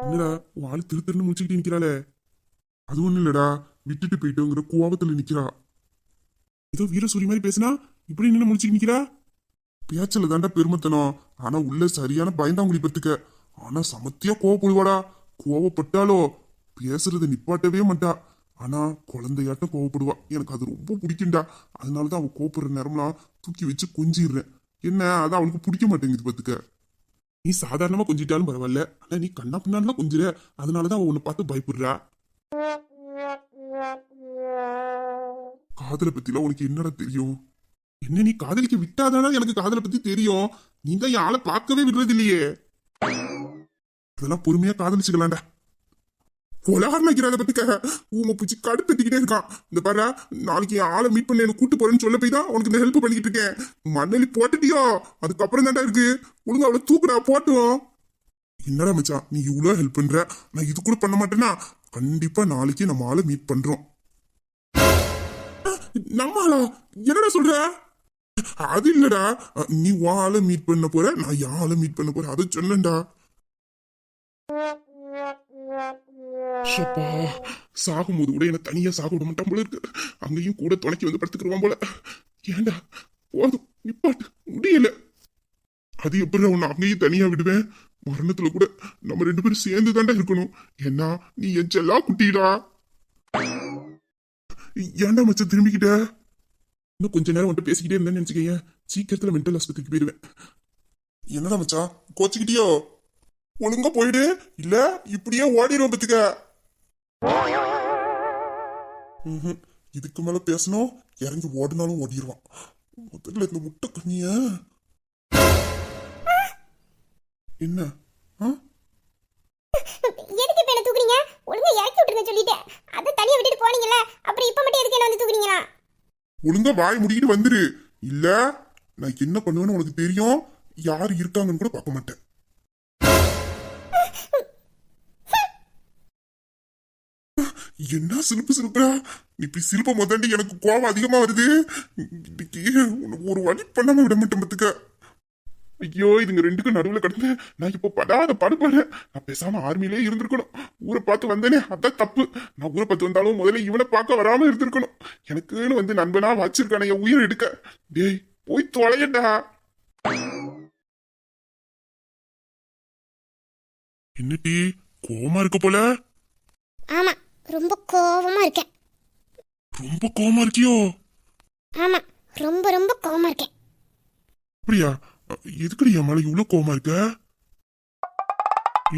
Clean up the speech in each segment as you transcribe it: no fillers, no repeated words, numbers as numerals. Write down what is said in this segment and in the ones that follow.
என்னடா உன் ஆளு திரு திருன்னு முடிச்சுக்கிட்டு நிக்கிறாளே? அது ஒண்ணு இல்லடா, விட்டுட்டு போயிட்டோங்கிற கோவத்துல நிக்கிறா. ஏதோ வீரசூரி மாதிரி பேசினா இப்படி நின்று முடிச்சுட்டு நிக்கிறா. பேச்சல தாண்டா பெருமைத்தனம், ஆனா உள்ள சரியான பயந்தாங்குழி பத்துக்க. ஆனா சமத்தியா கோவப்படுவாடா. கோவப்பட்டாலோ பேசுறத நிப்பாட்டவே மாட்டா. ஆனா குழந்தையாட்டம் கோவப்படுவா. எனக்கு அது ரொம்ப பிடிக்கும்டா. அதனாலதான் அவ கோவப்படுற நேரம்லாம் தூக்கி வச்சு கொஞ்சிடுறேன். என்ன அதான் அவளுக்கு பிடிக்க மாட்டேங்குது பத்துக்க. நீ சாதாரணமா கொஞ்சிட்டாலும் பரவாயில்ல, ஆனா நீ கண்ணா பின்னாலாம் கொஞ்சிற. அதனாலதான் அவ உன்னை பார்த்து பயப்படுறா. காதலை பத்திலாம் உனக்கு என்னடா தெரியும்? என்ன நீ காதலிக்க விட்டாதானா எனக்கு காதலை பத்தி தெரியும். நீ தான் என் ஆளை பார்க்கவே விடுறது இல்லையே. அதெல்லாம் பொறுமையா காதலிச்சுக்கலாம்டா. கொலாரம் வைக்கிறத பத்திக்க ஊமை பிடிச்சி கடுப்பேத்திக்கிட்டே இருக்கான். இந்த பாரு, நாளைக்கு என் ஆளை மீட் பண்ண எனக்கு கூட்டு போறேன்னு சொல்ல போய் தான் உனக்கு இந்த ஹெல்ப் பண்ணிக்கிட்டு இருக்கேன். மண்ணலி போட்டுட்டியோ, அதுக்கப்புறம் தாண்டா இருக்கு. ஒழுங்கு அவளை தூக்குடா போட்டும். என்னடா மச்சான் நீ இவ்வளோ ஹெல்ப் பண்ற, நான் இது கூட பண்ண மாட்டேன்னா? கண்டிப்பா நாளைக்கு நம்ம ஆளை மீட் பண்றோம். நம்ம ஆளா? என்னடா சொல்ற? அது இல்லடா, நீ உன் ஆளை மீட் பண்ண போற, நான் என் ஆளை மீட் பண்ண போறேன், அதை சொன்னேன்டா. சாகும்போது கூட என்ன தனியா சாக விட மாட்டான் போல இருக்கு. அங்கேயும் கூட துணைக்கி வந்து படுத்துக்கிடுவான் போல. ஏண்டா போதும் நிப்பாட்டு, முடியல. அது எப்படி உன்னை அங்கேயும் தனியா விடுவேன்? மரணத்துல கூட நம்ம 2 பேரும் சேர்ந்து தாண்டா இருக்கணும். ஏன்னா நீ என் செல்லா குட்டிடா. ஏன்டா மச்சம் திரும்பிக்கிட்ட? இன்னும் கொஞ்ச நேரம் வந்துட்டு பேசிக்கிட்டே இருந்தேன்னு நினைச்சுக்கேன், சீக்கிரத்துல மென்டல் ஆஸ்பத்திரிக்கு போயிடுவேன். என்னடா மச்சான் கோச்சிக்கிட்டியோ? ஒழுங்கா போயிடு, இல்ல இப்படியே ஓடிடும் பத்துக்க. இதுக்கு மேல பேசணும், இறங்கி ஓடினாலும் ஓடிடுவான். முதல்ல இந்த முட்டை கண்ணிய என்ன எதுக்கு இப்ப என்ன தூக்குறீங்க? ஒழுங்கா இறக்கி விட்டுருங்க சொல்லிட்டேன். அத தனியா விட்டுட்டு போனீங்கல, அப்புறம் இப்ப மட்டும் எதுக்கு என்ன வந்து தூக்குறீங்களா? ஒழுங்கா வாய் முடிக்கிட்டு வந்துரு, இல்ல நான் என்ன பண்ணுவேன்னு உனக்கு தெரியும். யாரு இருக்காங்கன்னு கூட பார்க்க மாட்டேன். என்ன சிரிப்பு சிரிப்பா? இப்படி சிரிப்ப முதண்டி எனக்கு கோவம் அதிகமா வருது. ஒரு வழி பண்ணாம விட மாட்டேன் பத்துக்க. ஐயோ இதுங்க ரெண்டுக்கும் நடுவுல கிடந்து நான் இப்ப படாத பாடுபாடு. நான் பேசாம ஆர்மியிலே இருந்திருக்கணும். ஊரை பார்த்து வந்தேனே அதான் தப்பு. நான் ஊரை பார்த்து வந்தாலும் முதல்ல இவனை பார்க்க வராம இருந்திருக்கணும். எனக்குன்னு வந்து நண்பனா வச்சிருக்கான என் உயிரை எடுக்க. டேய் போய் தொலையண்டா. என்னடி கோவமா இருக்க போல? ஆமா, ரொம்ப கோவமா இருக்கேன். ரொம்ப கோவமா இருக்கியோ? ஆமா, ரொம்ப ரொம்ப கோவமா இருக்கேன். அப்படியா? எதுக்குடி என் மேல இவ்வளவு கோவமா இருக்க?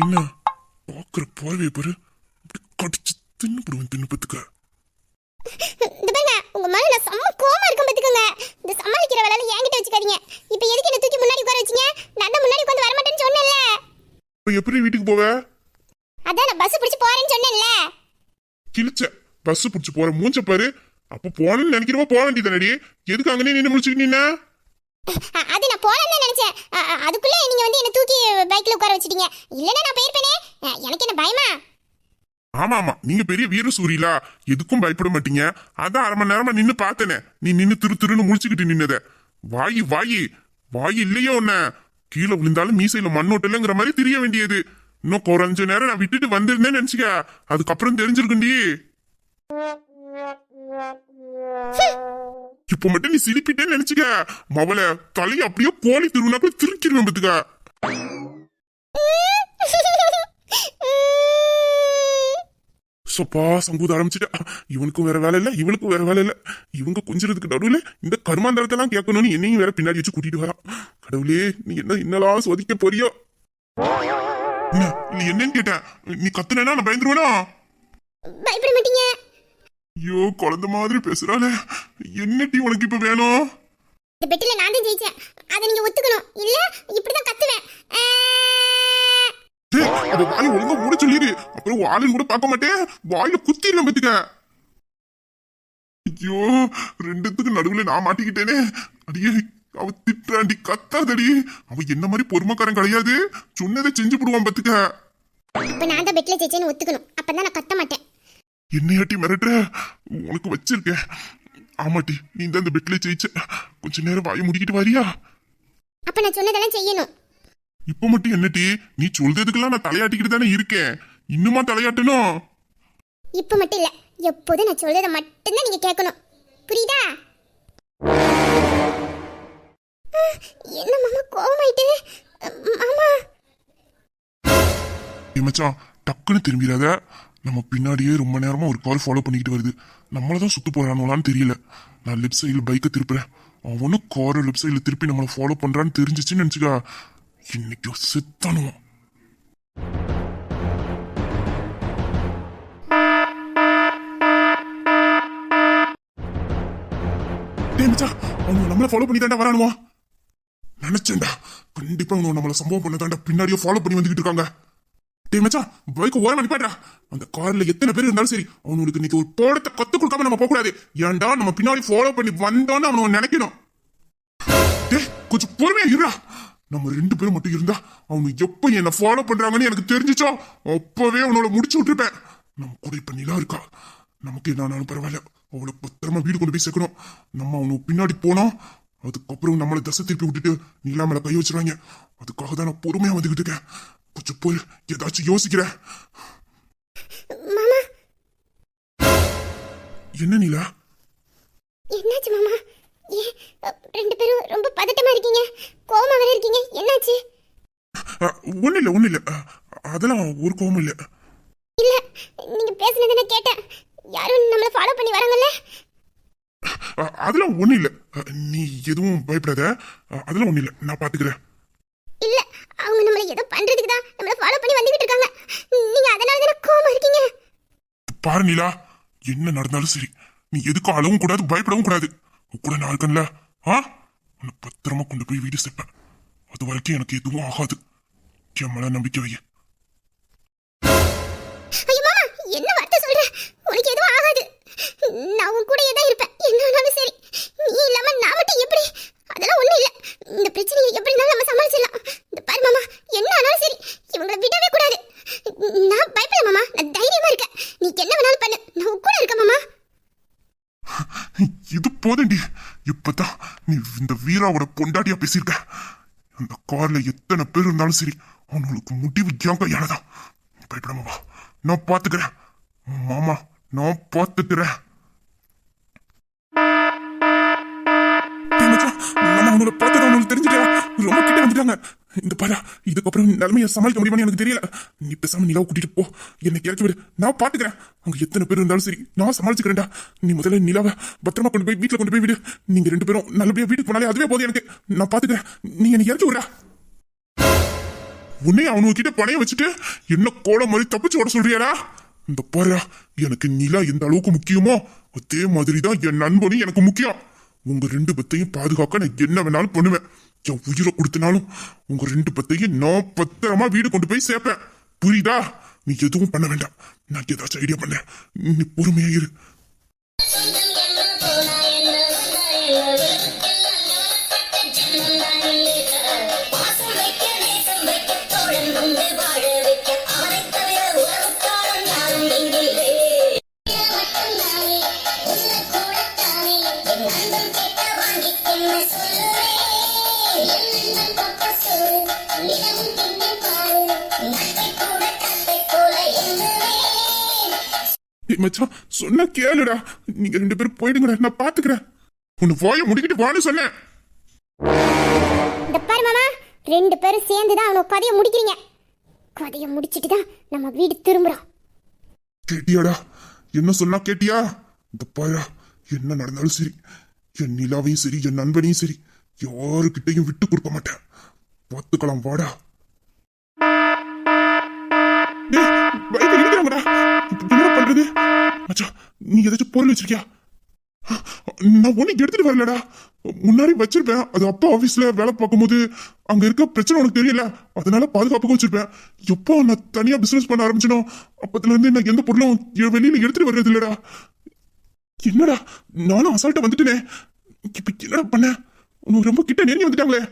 என்ன பாக்குற பார்வையை பாரு, கடிச்சு தின்னுடுவேன் தின்னுப்பத்துக்க. உங்க மேல நான் செம்ம கோவமா இருக்கேன் பாத்துக்கோங்க. இந்த சமாளிக்கிற வேலையில என்கிட்ட வச்சுக்காதீங்க. இப்போ எதுக்கு என்ன தூக்கி முன்னாடி உட்கார வச்சீங்க? நான் தான் முன்னாடி உட்கார்ந்து வர மாட்டேன்னு சொன்னேன்ல. இப்ப எப்படி வீட்டுக்கு போவ? அதான் நான் பஸ் பிடிச்சு போறேன்னு சொன்னேன்ல. கிழிச்ச பஸ் பிடிச்சு போற மூஞ்ச பாரு. அப்ப போனேன்னு நினைக்கிறவா போக வேண்டியதானடி? எதுக்கு அங்கனே நின்று முடிச்சுக்கிட்டு நின்ன? அது நான் போறேன்னு நினைச்சேன். அதுக்குள்ள நீங்க வந்து என்ன தூக்கி பைக்ல உட்கார வச்சிட்டீங்க. இல்லன்னா நான் போயிருப்பேனே. எனக்கு என்ன பயமா? ஆமா ஆமா, நீங்க பெரிய வீர சூரியலா, எதுக்கும் பயப்பட மாட்டீங்க. அதான் 1/2 மணி நேரமா நின்னு பார்த்தனே, நீ நின்னு திருன்னு முடிச்சுக்கிட்டு நின்னத. வாயி வாயி வாயி இல்லையோ உன்ன? கீழே விழுந்தாலும் மீசையில மண்ணோட்டலங்கிற மாதிரி தெரிய வேண்டியது. இன்னும் குறைஞ்ச நேரம் நான் விட்டுட்டு வந்திருந்தேன்னு நினைச்சுக்க, அதுக்கப்புறம் தெரிஞ்சிருக்குண்டி. இப்ப மட்டும் நீ சிரிப்பிட்டேன்னு நினைச்சுக்க, மவளை தலையை அப்படியே கோழி திருவினாக்குள்ள திருக்கிடுவேன் பத்துக்க. சொப்பா சம்பூத ஆரம்பிச்சுட்டா. இவனுக்கும் வேற வேலை இல்ல, இவனுக்கும் வேற வேலை இல்ல. இவங்க கொஞ்சிறதுக்கு நடுவுல இந்த கருமாந்தரத்தெல்லாம் கேட்கணும்னு என்னையும் வேற பின்னாடி வச்சு கூட்டிட்டு வரான். கடவுளே நீ என்ன இன்னலாம் சோதிக்க போறியோ? நீ என்னன்னு கேட்டேன், நீ கத்துனா நான் பயந்துருவேனா? பயப்பட மாட்டீங்க? ஐயோ குழந்தை மாதிரி பேசுறாளே, என்னடி உனக்கு இப்ப வேணும்? இந்த பெட்டில நான் தான் ஜெயிச்சேன், அதை நீங்க ஒத்துக்கணும். இல்ல இப்படிதான் கத்துவேன். அவ வாயை ஒழுங்கா மூட சொல்லிடு, அப்புறம் வாயிலும் கூட பார்க்க மாட்டேன், வாயில குத்திடலாம் பத்துக்க. ஐயோ ரெண்டுத்துக்கு நடுவுல நான் மாட்டிக்கிட்டேனே. அடியே அவ திட்டாண்டி கத்தாதடி. அவ என்ன மாதிரி பொறுமைக்காரன் கிடையாது, சொன்னதை செஞ்சு போடுவான் பத்துக்க. அப்ப நான் தான் பெட்ல ஜெயிச்சேன்னு ஒத்துக்கணும், அப்பதான் நான் கத்த மாட்டேன். என்னையாட்டி மிரட்டுற? உனக்கு வச்சிருக்கேன். ஆமாட்டி நீ தான் இந்த பெட்ல ஜெயிச்ச. கொஞ்ச நேரம் வாயை முடிக்கிட்டு வாரியா? அப்ப நான் சொன்னதெல்லாம் செய்யணும். இப்ப மட்டும் என்னடி நீ சொல்றதுக்கெல்லாம் நான் தலையாட்டிக்கிட்டு தானே இருக்கேன், இன்னுமா தலையாட்டணும்? இப்ப மட்டும் இல்ல, எப்போதும் நான் சொல்றத மட்டும்தான் நீங்க கேட்கணும், புரியுதா? என்ன மாமா கோவமாயிட்டு? மாமா மச்சான் டக்குன்னு திரும்பிடாத. நம்ம பின்னாடியே ரொம்ப நேரமா ஒரு கார் ஃபாலோ பண்ணிக்கிட்டு வருது. நம்மளதான் சுத்து போறானோலான்னு தெரியல. நான் லெஃப்ட் சைடில் பைக்கை திருப்புறேன். அவனும் காரை லெஃப்ட் சைடில் திருப்பி நம்மளை ஃபாலோ பண்றான்னு தெரிஞ்சிச்சுன்னு நினைச்சுக்கா, இன்னைக்கு செத்தானுவோம். அவங்க நம்மள ஃபாலோ பண்ணி தாண்டா வரானுவா. நினைச்சேன்டா கண்டிப்பா அவங்க நம்மள சம்பவம் பண்ண தாண்டா பின்னாடியே ஃபாலோ பண்ணி வந்துகிட்டு இருக்காங்க. டேய் மச்சான், பைக் ஓரமா நிப்பாட்டா. அந்த கார்ல எத்தனை பேர் இருந்தாலும் சரி, அவனுக்கு இன்னைக்கு ஒரு போடத்தை கத்து கொடுக்காம நம்ம போக கூடாது. ஏன்டா நம்ம பின்னாடி ஃபாலோ பண்ணி வந்தோன்னு அவனுக்கு நினைக்கணும். டேய் கொஞ்சம் பொறுமையா இருடா. நம்ம 2 பேரும் மட்டும் இருந்தா அவனுக்கு எப்ப என்ன ஃபாலோ பண்றாங்கன்னு எனக்கு தெரிஞ்சிச்சோ அப்பவே அவனோட முடிச்சு விட்டுருப்பேன். நம்ம கூட இப்ப நிலா இருக்கா, நமக்கு என்னாலும் பரவாயில்ல. அவளை பத்திரமா வீடு கொண்டு போய் சேர்க்கணும். நம்ம அவனுக்கு பின்னாடி போனோம், அதுக்கப்புறம் நம்மளை தசை திருப்பி விட்டுட்டு நிலா மேல கை வச்சிருவாங்க. அதுக்காக தான் நான் பொறுமையா வந்துகிட்டு இருக்கேன். கொஞ்சம் போய் ஏதாச்சும் யோசிக்கிறேன். மாமா என்ன நிலா? என்னாச்சு மாமா? ஏன் 2 பேரும் ரொம்ப பதட்டமா இருக்கீங்க, கோவமா வேற இருக்கீங்க, என்னாச்சு? ஒண்ணு இல்ல அதெல்லாம் ஒரு கோவம் இல்ல. இல்ல, நீங்க பேசுனதை நான் கேட்டேன். யாரும் நம்மள ஃபாலோ பண்ணி வராங்கல்ல? அதெல்லாம் ஒண்ணு இல்ல, நீ எதுவும் பயப்படாத. அதெல்லாம் ஒண்ணு இல்ல, நான் பாத்துக்கிறேன். இல்ல, அவங்க நம்மள ஏதோ பண்றதுக்கு தான் நம்மள ஃபாலோ பண்ணி வந்துகிட்டு இருக்காங்க. நீங்க அதனால தான கோவமா இருக்கீங்க. பாரு நிலா, என்ன நடந்தாலும் சரி நீ எதுக்கும் அழவும் கூடாது, பயப்படவும் கூடாது. கூட நான் இருக்கேன்ல, உன்னை பத்திரமா கொண்டு போய் வீடு சேர்ப்பேன். அது வரைக்கும் எனக்கு எதுவும் ஆகாது. என் மேல நம்பிக்கை வை. ஐயோ மாமா, என்ன வார்த்தை சொல்ற? உனக்கு எதுவும் ஆகாது. நான் உன் கூடயே தான் இருப்பேன், என்ன ஆனாலும் சரி. நீ இல்லாம நான் மட்டும் எப்படி? அதெல்லாம் ஒண்ணும் இல்ல. இந்த பிரச்சனையை எப்படி இருந்தாலும் நம்ம சமாளிச்சிடலாம். இந்த பாரு மாமா, என்ன ஆனாலும் சரி இவங்களை விடவே கூடாது. நான் பயப்படல மாமா, நான் தைரியமா இருக்கேன். நீ என்ன வேணாலும் பண்ணு, நான் உன் கூட இருக்கேன் மாமா. இது போதண்டி, இப்பதான் நீ இந்த வீராவோட பொண்டாட்டியா பேசியிருக்க. அந்த கார்ல எத்தனை பேர் இருந்தாலும் சரி அவனுக்கு முடிவு என் கையாலதான். பயப்படாம நான் பாத்துக்கிறேன் மாமா, நான் பாத்துக்கிறேன். அவனோட பார்த்தது அவனுக்கு தெரிஞ்சுட்டா ரொம்ப கிட்ட வந்துட்டாங்க. இந்த பாரா, இதுக்கப்புறம் நிலைமையை சமாளிக்க முடியுமான்னு எனக்கு தெரியல. நீ பேசாம நிலாவை கூட்டிட்டு போ, என்னை இறக்கி விடு, நான் பாத்துக்கிறேன். அங்க எத்தனை பேர் இருந்தாலும் சரி நான் சமாளிச்சுக்கிறேன்டா. நீ முதல்ல நிலாவை பத்திரமா கொண்டு போய் வீட்டுல கொண்டு போய் விடு. நீங்க 2 பேரும் நல்லபடியா வீட்டுக்கு போனாலே அதுவே போதும் எனக்கு. நான் பாத்துக்கிறேன், நீ என்னை இறக்கி விடுறா. உன்னை அவனுக்கு கிட்ட பணைய வச்சுட்டு என்ன கோல மாதிரி தப்பிச்சு ஓட சொல்றியாடா? இந்த பாரு, எனக்கு நிலா எந்த அளவுக்கு முக்கியமோ அதே மாதிரிதான் என் நண்பனும் எனக்கு முக்கியம். உங்க 2 பேத்தையும் பாதுகாக்க நான் என்ன வேணாலும் பண்ணுவேன். என் உயிரை கொடுத்தனாலும் உங்க 2 பேத்தையும் நான் பத்திரமா வீடு கொண்டு போய் சேர்ப்பேன். புரியுதா? நீ எதுவும் பண்ண வேண்டாம், நான் ஏதாச்சும் ஐடியா பண்ணேன். நீ பொறுமையா இரு. மச்சான் சொன்ன கேளுடா, நீங்க 2 பேரும் போயிடுங்கடா, நான் பாத்துக்கிறேன். உன்னை வாய முடிக்கிட்டு வான்னு சொன்னேன். இந்த பாரு மாமா, 2 பேரும் சேர்ந்து தான் அவனோட கதையை முடிக்கிறீங்க. கதையை முடிச்சிட்டு தான் நம்ம வீடு திரும்புறோம். கேட்டியாடா? என்ன சொன்னா கேட்டியா? இந்த பாரா, என்ன நடந்தாலும் சரி என் நிலாவையும் சரி என் நண்பனையும் சரி யாருக்கிட்டையும் விட்டு கொடுக்க மாட்டேன். பார்த்துக்கலாம், வாடா. என்ன பண்றது? மச்சான், நீ ஏதாச்சும் பொருள் வச்சிருக்கியா? நான் ஒண்ணு எடுத்துட்டு வரலடா, முன்னாடி வச்சிருப்பேன். அது அப்பா ஆபீஸ்ல வேலை பார்க்கும்போது அங்க இருக்க பிரச்சனை உனக்கு தெரியல, அதனால பாதுகாப்புக்கு வச்சிருப்பேன். எப்போ நான் தனியா பிசினஸ் பண்ண ஆரம்பிச்சனோ அப்பத்துல இருந்து நான் எந்த பொருளும் வெளியில எடுத்துட்டு வர்றது இல்லடா. என்னடா நானும் அசால்ட்டா வந்துட்டேனே, இப்ப என்னடா பண்ண? உனக்கு ரொம்ப கிட்ட நெருங்கி வந்துட்டாங்களே.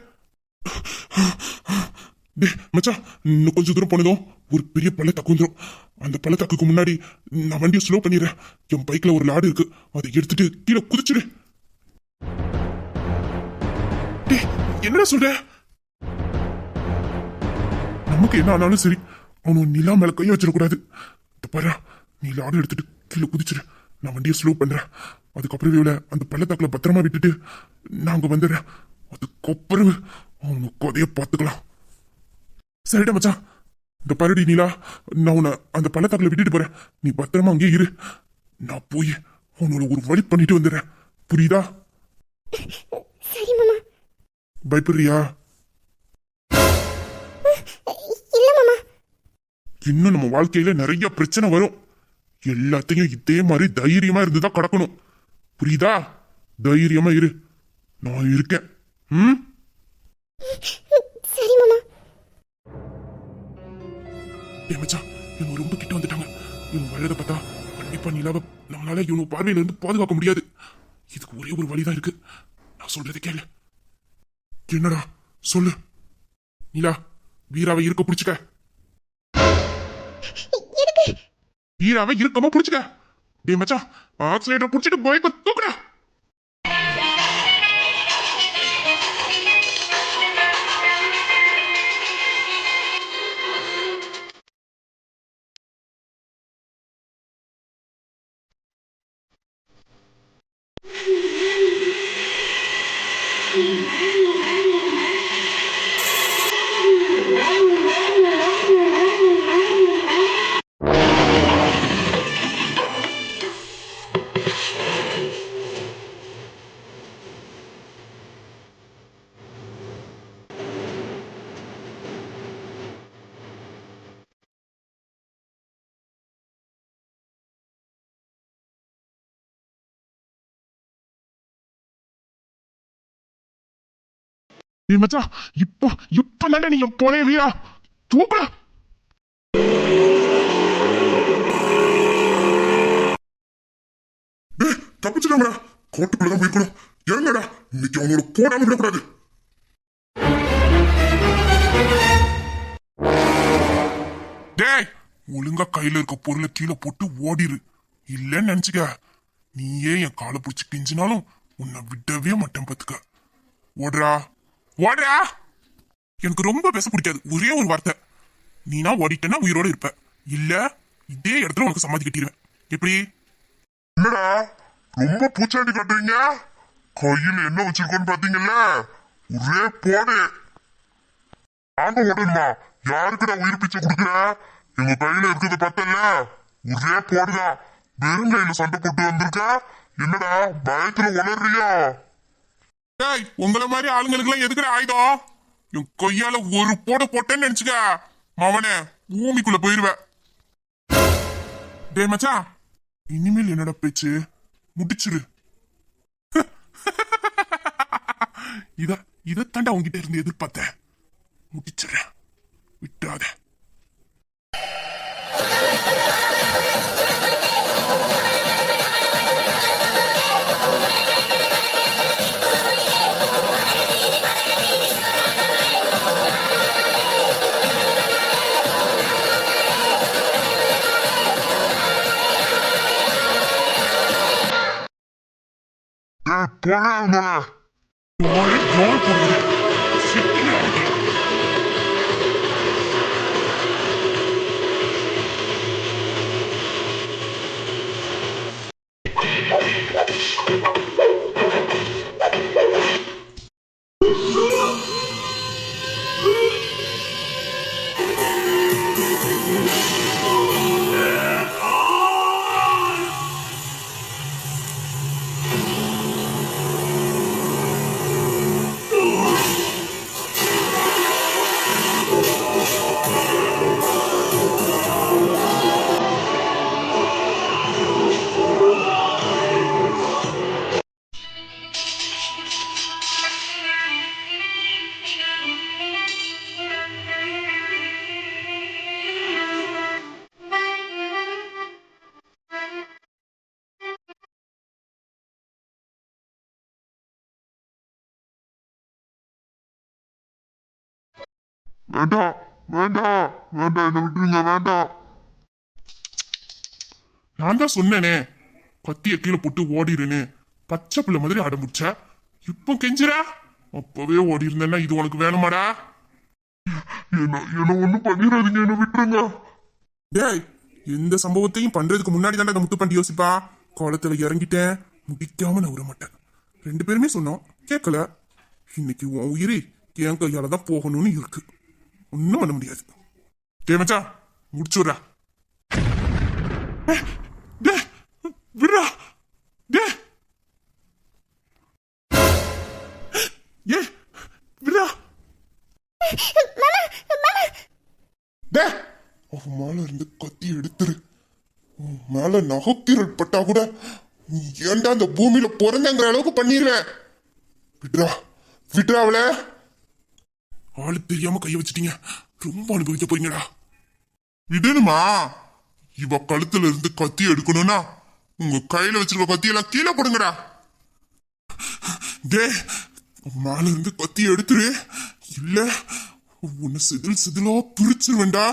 டே மச்சான், இன்னும் கொஞ்சம் தூரம் போனதும் ஒரு பெரிய பள்ளத்தாக்கு வந்துடும். அந்த பள்ளத்தாக்குக்கு முன்னாடி நான் வண்டியை ஸ்லோ பண்ணிடுறேன். என் பைக்ல ஒரு லாடு இருக்கு, அதை எடுத்துட்டு கீழே குதிச்சிடு. என்னடா சொல்ற? நமக்கு என்ன ஆனாலும் சரி அவனு நிலா மேல கைய வச்சிடக்கூடாது. பாரு, நீ லாடு எடுத்துட்டு கீழே குதிச்சிரு, நான் வண்டியை ஸ்லோ பண்றேன். அதுக்கப்புறம் இவளை அந்த பள்ளத்தாக்குல பத்திரமா விட்டுட்டு நாங்க வந்துடுறேன். அதுக்கப்புறம் அவனு கொதைய பார்த்துக்கலாம். சரிடா மச்சான். இந்த பருடி நீலா, நான் உன்னை அந்த பள்ளத்தாக்குல விட்டுட்டு போறேன். நீ பத்திரமா அங்கேயே இரு. நான் போய் உன்னோட ஒரு வழி பண்ணிட்டு வந்துடுறேன். புரியுதா? சரி மாமா. பயப்படுறியா? இல்ல மாமா. இன்னும் நம்ம வாழ்க்கையில நிறைய பிரச்சனை வரும். எல்லாத்தையும் இதே மாதிரி தைரியமா இருந்துதான் கடக்கணும். புரியுதா? தைரியமா இரு, நான் இருக்கேன். சரி மாமா. மச்சான், இவங்க ரொம்ப கிட்ட வந்துட்டாங்க. இவங்க வர்றத பார்த்தா கண்டிப்பா நிலாவை நம்மளால இவங்க பார்வையில இருந்து பாதுகாக்க முடியாது. இதுக்கு ஒரே ஒரு வழிதான் இருக்கு. நான் சொல்றதை கேளு. என்னடா சொல்லு. நிலா, வீராவை இருக்க புடிச்சுக்க. வீராவை இருக்கமா புடிச்சுக்க. டேய் மச்சான், ஆக்சிலேட்டர் புடிச்சிட்டு பைக்க தூக்குடா. டேய் மச்சான், இப்ப தானே நீங்க போனே வீரா. தூக்குடா. தப்பிச்சுடாங்கடா. கோட்டுக்குள்ளதான் போயிருக்கணும். இறங்கடா. இன்னைக்கு அவனோட போடாம விடக்கூடாது. டேய், ஒழுங்கா கையில இருக்க பொருளை கீழே போட்டு ஓடிரு. இல்லன்னு நினைச்சுக்க, நீயே என் காலை பிடிச்சி கிஞ்சினாலும் உன்னை விடவே மாட்டேன் பாத்துக்க. ஓடுறா ஓடுறா. எனக்கு ரொம்ப பேச பிடிக்காது. ஒரே ஒரு வார்த்தை, நீனா ஓடிட்டேன்னா உயிரோட இருப்ப. இல்ல இதே இடத்துல உனக்கு சமாதி கட்டிடுவேன். எப்படி? என்னடா ரொம்ப பூச்சாண்டி காட்டுறீங்க? கையில் என்ன வச்சிருக்கோன்னு பாத்தீங்கல்ல, ஒரே போடு. நாங்க ஓடணுமா? யாருக்கு நான் உயிர் பிச்சை கொடுக்குற? எங்க கையில இருக்கிறத பார்த்தல, ஒரே போடுதான். வெறும் கையில சண்டை போட்டு வந்திருக்க. என்னடா பயத்துல உளறியா? டேய், உங்கள மாதிரி ஆளுங்களுக்கு எல்லாம் எதுக்குற ஆயுதம்? என் கொய்யால ஒரு போட போட்டேன்னு நினைச்சுக்க, அவனே பூமிக்குள்ள போயிருவ. டேய் மச்சான், இனிமேல் என்னடா பேச்சு? முடிச்சிரு. இதத்தாண்டா உங்ககிட்ட இருந்து எதிர்பார்த்தேன். முடிச்சிடுறேன், விட்டாத. போடா. வேண்டாம் வேண்டாம் வேண்டாம், என்ன விட்டுருங்க, வேண்டாம். நான் தான் சொன்னேனே, கத்திய கீழே போட்டு ஓடிருன்னு. பச்சை பிள்ளை மாதிரி அடம்பிடிச்ச. இப்போ கெஞ்சுற. அப்பவே ஓடி இருந்தேன்னா இது உனக்கு வேணுமாடா? என்ன ஒண்ணும் பண்ணிடாதீங்க, என்ன விட்டுருங்க. டேய், எந்த சம்பவத்தையும் பண்றதுக்கு முன்னாடி தானே அந்த முத்து பண்ணி யோசிப்பா. குளத்துல இறங்கிட்டேன், முடிக்காம நான் விட மாட்டேன். 2 பேருமே சொன்னோம், கேட்கல. இன்னைக்கு உன் உயிரி என் கையால தான் போகணும்னு இருக்கு. ஒன்னும் பண்ண முடியாது. டேய் மச்சான், முடிச்சுடுறா. டேய் விடுறா. டேய் ஏ விடுறா. டேய், அவன் மேல இருந்து கத்தி எடுத்துரு. உன் மேல நகைக்கீரல் பட்டா கூட நீ ஏன்டா அந்த பூமியில பிறந்தங்கிற அளவுக்கு பண்ணிடுவேன். விட்ரா விட்ரா அவளை. ஆளு தெரியாம கைய வச்சிட்டீங்க, ரொம்ப அனுபவிக்க போறீங்கடா. விடணுமா? இவ கழுத்துல இருந்து கத்தி எடுக்கணும்னா உங்க கையில வச்சிருக்க கத்தியெல்லாம் கீழே போடுங்கடா. டே, மேல இருந்து கத்தி எடுத்துரு, இல்ல உன்னை சிதில் சிதிலா பிரிச்சிருவேண்டா.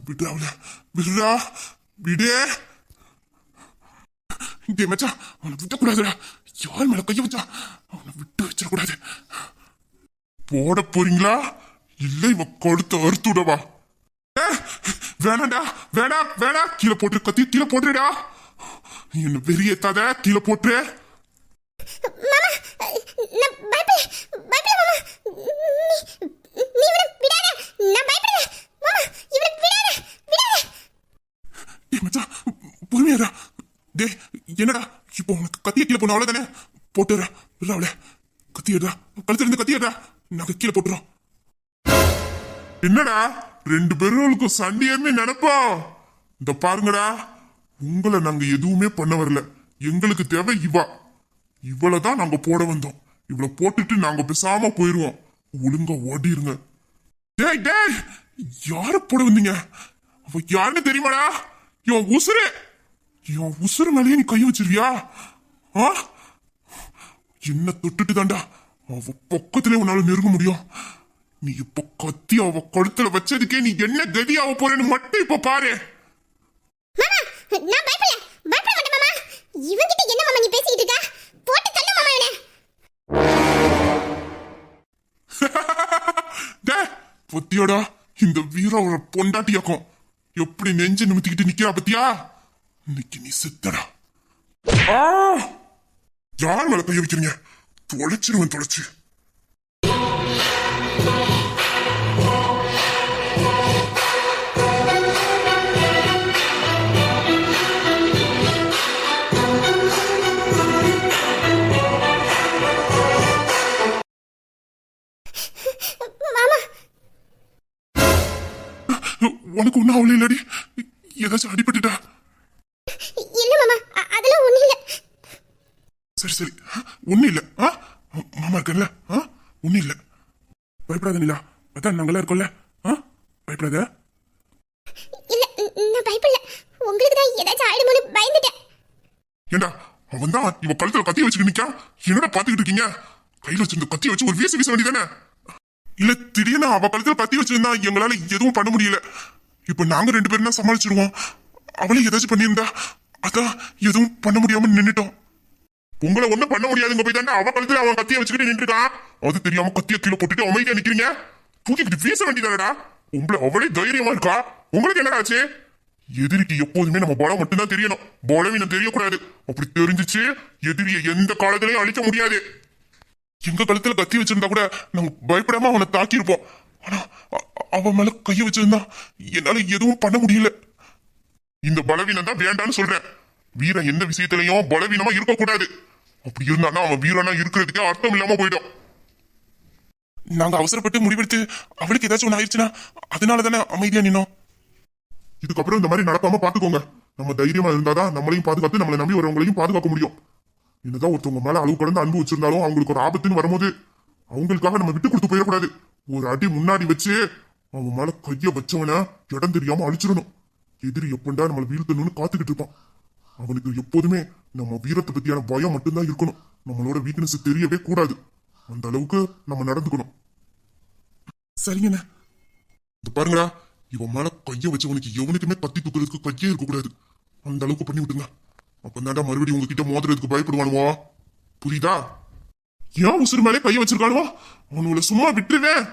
விட்ரா அவளை, விடுறா, விடு. டே மச்சான், அவனை விட்டக்கூடாதுடா. யார் மேல கைய வச்சா அவனை விட்டு வச்சிடக்கூடாது. போட போறீங்களா இல்ல இவ கழுத்தை அறுத்து விடவா? வேணாண்டா, வேணா வேணா. கீழே போட்டுரு, கத்தி கீழே போட்டுருடா. என்ன வெறியேத்தாத, கீழே போட்டுரு. மாமா, நான் பயப்படல மாமா. நீ இவனை விடாத. நான் பயப்படல மாமா. இவனை விடாத விடாத. டேய் மச்சான், பொறுமையாடா. டேய், என்னடா இப்போ உனக்கு கத்திய கீழே போன அவ்வளவுதானே? போட்டுறா, இல்ல அவளை கத்தி எடுறா, கழுத்துல இருந்து கத்தி எடுறா. நாங்க கீழே போட்டுறோம். என்னடா 2 பேர்களுக்கும் சண்டையர்னு நினைப்போம். இந்த பாருங்கடா, உங்களை நாங்க எதுவுமே பண்ண வரல. எங்களுக்கு தேவை இவா. இவளை தான் நாங்க போட வந்தோம். இவளை போட்டுட்டு நாங்க பேசாம போயிருவோம். ஒழுங்கா ஓடிருங்க. டேய் டேய், யார போட வந்தீங்க? அவ யாருன்னு தெரியுமாடா? இவன் உசுரு. இவன் உசுறு மேலேயே நீ கை வச்சிருவியா? ஆ, என்ன தொட்டுட்டு தாண்டா அவ பக்கத்திலே உன்னால நெருங்க முடியும். நீ இப்ப கத்தி அவ கழுத்துல வச்சதுக்கே நீ என்ன கதி ஆக போறேன்னு மட்டும் இப்ப பாரு. மாமா, நான் பயப்படல பயப்பட மாட்டேன் மாமா. இவன்கிட்ட என்ன மாமா நீ பேசிக்கிட்டு இருக்க? போட்டு தள்ளு மாமா இவனை. டேய், பொத்தியோடா, இந்த வீரோட பொண்டாட்டியாக்கும் எப்படி நெஞ்சு நிமித்திக்கிட்டு நிக்கிறா பத்தியா? இன்னைக்கு நீ செத்தடா. ஆ! யார் மேல கைய வைக்கிறீங்க? தொலைச்சிருவேன், தொலைச்சு. மாமா, உனக்கு ஒன்னும் அவளே இல்லடி? ஏதாச்சும் அடிபட்டுட்டா? இல்ல மாமா, அதெல்லாம் ஒண்ணும் இல்ல. சரி சரி, ஒன்னும் இல்ல. மாமா இருக்கல, ஒன்னும் இல்ல. பயப்படாத நிலா, அதான் நாங்கெல்லாம் இருக்கோம்ல. பயப்படாத. இல்ல, நான் பயப்படல. உங்களுக்கு தான் ஏதாச்சும் ஆயிடுமோன்னு பயந்துட்டேன். ஏண்டா, அவன் தான் இவ கழுத்துல கத்திய வச்சுட்டு நிக்கா. என்னடா பாத்துக்கிட்டு இருக்கீங்க? கையில வச்சிருந்த கத்திய வச்சு ஒரு வீச வீச வேண்டியதானே? இல்ல, திடீர்னு அவ கழுத்துல கத்தி வச்சிருந்தா எங்களால எதுவும் பண்ண முடியல. இப்ப நாங்க 2 பேரும் தான் சமாளிச்சிருவோம். அவளே ஏதாச்சும் பண்ணியிருந்தா அதான் எதுவும் பண்ண முடியாம நின்னுட்டோம். உங்களை ஒண்ணும் பண்ண முடியாதுங்க. போய் தானே அவ கழுத்துல அவன் கத்திய வச்சுக்கிட்டு நின்றுட்டான். அது தெரியாம கத்திய கீழே போட்டுட்டு அமைதியா நிக்கிறீங்க. தூக்கிக்கிட்டு வீச வேண்டியதானடா. உங்களை அவளே தைரியமா இருக்கா. உங்களுக்கு என்னடா ஆச்சு? எதிரிக்கு எப்போதுமே நம்ம பலம் மட்டும்தான் தெரியணும், பலவீனம் தெரியக்கூடாது. அப்படி தெரிஞ்சிச்சு எதிரியை எந்த காலத்திலையும் அழிக்க முடியாது. எங்க கழுத்துல கத்தி வச்சிருந்தா கூட நாங்க பயப்படாம அவனை தாக்கியிருப்போம். ஆனா அவன் மேல கைய வச்சிருந்தா என்னால எதுவும் பண்ண முடியல. இந்த பலவீனம் தான் வேண்டான்னு சொல்றேன். வீரன் எந்த விஷயத்திலையும் பலவீனமா இருக்கக்கூடாது. அப்படி இருந்தானா அவன் வீரனா இருக்கிறதுக்கே அர்த்தம் இல்லாம போயிடும். நாங்க அவசரப்பட்டு முடிவெடுத்து அவளுக்கு ஏதாச்சும் ஒண்ணு ஆயிடுச்சுன்னா அதனால தானே அமைதியா நின்னோம். இதுக்கப்புறம் இந்த மாதிரி நடக்காம பாத்துக்கோங்க. நம்ம தைரியமா இருந்தாதான் நம்மளையும் பாதுகாத்து நம்மளை நம்பி வரவங்களையும் பாதுகாக்க முடியும். என்னதான் ஒருத்தவங்க மேல அளவு கடந்து அன்பு வச்சிருந்தாலும் அவங்களுக்கு ஒரு ஆபத்துன்னு வரும்போது அவங்களுக்காக நம்ம விட்டு கொடுத்து போயிடக்கூடாது. ஒரு அடி முன்னாடி வச்சு அவன் மேல கைய வச்சவன இடம் தெரியாம அழிச்சிடணும். எதிரி எப்பண்டா நம்மளை வீழ்த்தணும்னு காத்துக்கிட்டு இருப்பான். அவனுக்கு எப்போதுமே நம்ம வீரத்தை பத்தியான பயம் மட்டும்தான் இருக்கணும். நம்மளோட வீக்னஸ் தெரியவே கூடாது. அந்த அளவுக்கு நம்ம நடந்துக்கணும். சரிங்கண்ணா. இது பாருங்கடா, இவன் மேல கைய வச்சவனுக்கு எவனுக்குமே கத்தி தூக்குறதுக்கு கையே இருக்கக்கூடாது. அந்த அளவுக்கு பண்ணி விட்டுங்க. அப்பந்தாண்டா மறுபடியும் உங்ககிட்ட மோதுறதுக்கு பயப்படுவானுவோ. புரியுதா? ஏன் உசுறு மேலே கைய வச்சிருக்கானுவோ? அவனுங்களை சும்மா விட்டுருவேன்.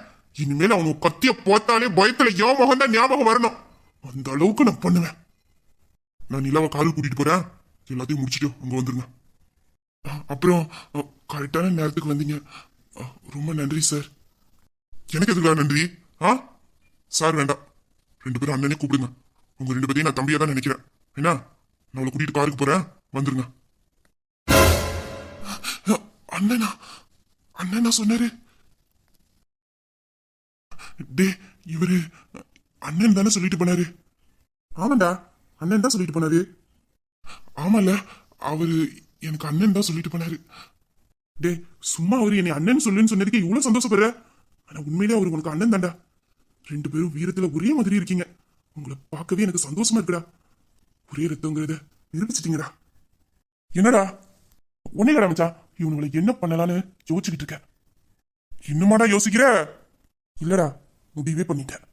இனிமேல் அவனு கத்திய போத்தாலே பயத்துல என் முகம் தான் ஞாபகம் வரணும். அந்த அளவுக்கு நான் பண்ணுவேன். நான் நிலாவை காரு கூட்டிட்டு போறேன். எல்லாத்தையும் முடிச்சுட்டு அங்க வந்துருங்க. அப்புறம் கரெக்டான நேரத்துக்கு வந்தீங்க. ரொம்ப நன்றி சார். எனக்கு எதுக்குடா நன்றி? சார் வேண்டாம், 2 பேரும் அண்ணனே கூப்பிடுங்க. உங்க 2 பேரையும் நான் தம்பியா தான் நினைக்கிறேன். என்ன, நான் அவளை கூட்டிட்டு காருக்கு போறேன், வந்துருங்க. அண்ணனா? அண்ணனா சொன்னாரு? டே, இவரு அண்ணன் தானே சொல்லிட்டு போனாரு? ஆமாண்டா, அண்ணன் தான் சொல்லிட்டு போனாரு. ஆமால, அவரு எனக்கு அண்ணன் தான் சொல்லிட்டு போனாரு. டே, சும்மா அவரு என்னை அண்ணன் சொல்லுன்னு சொன்னதுக்கு இவ்வளவு சந்தோஷப்படுற. ஆனா உண்மையிலே அவரு உனக்கு அண்ணன் தாண்டா. 2 பேரும் வீரத்துல ஒரே மாதிரி இருக்கீங்க. உங்களை பார்க்கவே எனக்கு சந்தோஷமா இருக்குடா. ஒரே ரத்தங்கிறத நிரூபிச்சிட்டீங்கடா. என்னடா உன்னையடா மச்சான், இவனுங்களை என்ன பண்ணலான்னு யோசிச்சுக்கிட்டு இருக்க. இன்னுமாடா யோசிக்கிற? இல்லடா, முடிவே பண்ணிட்டேன்.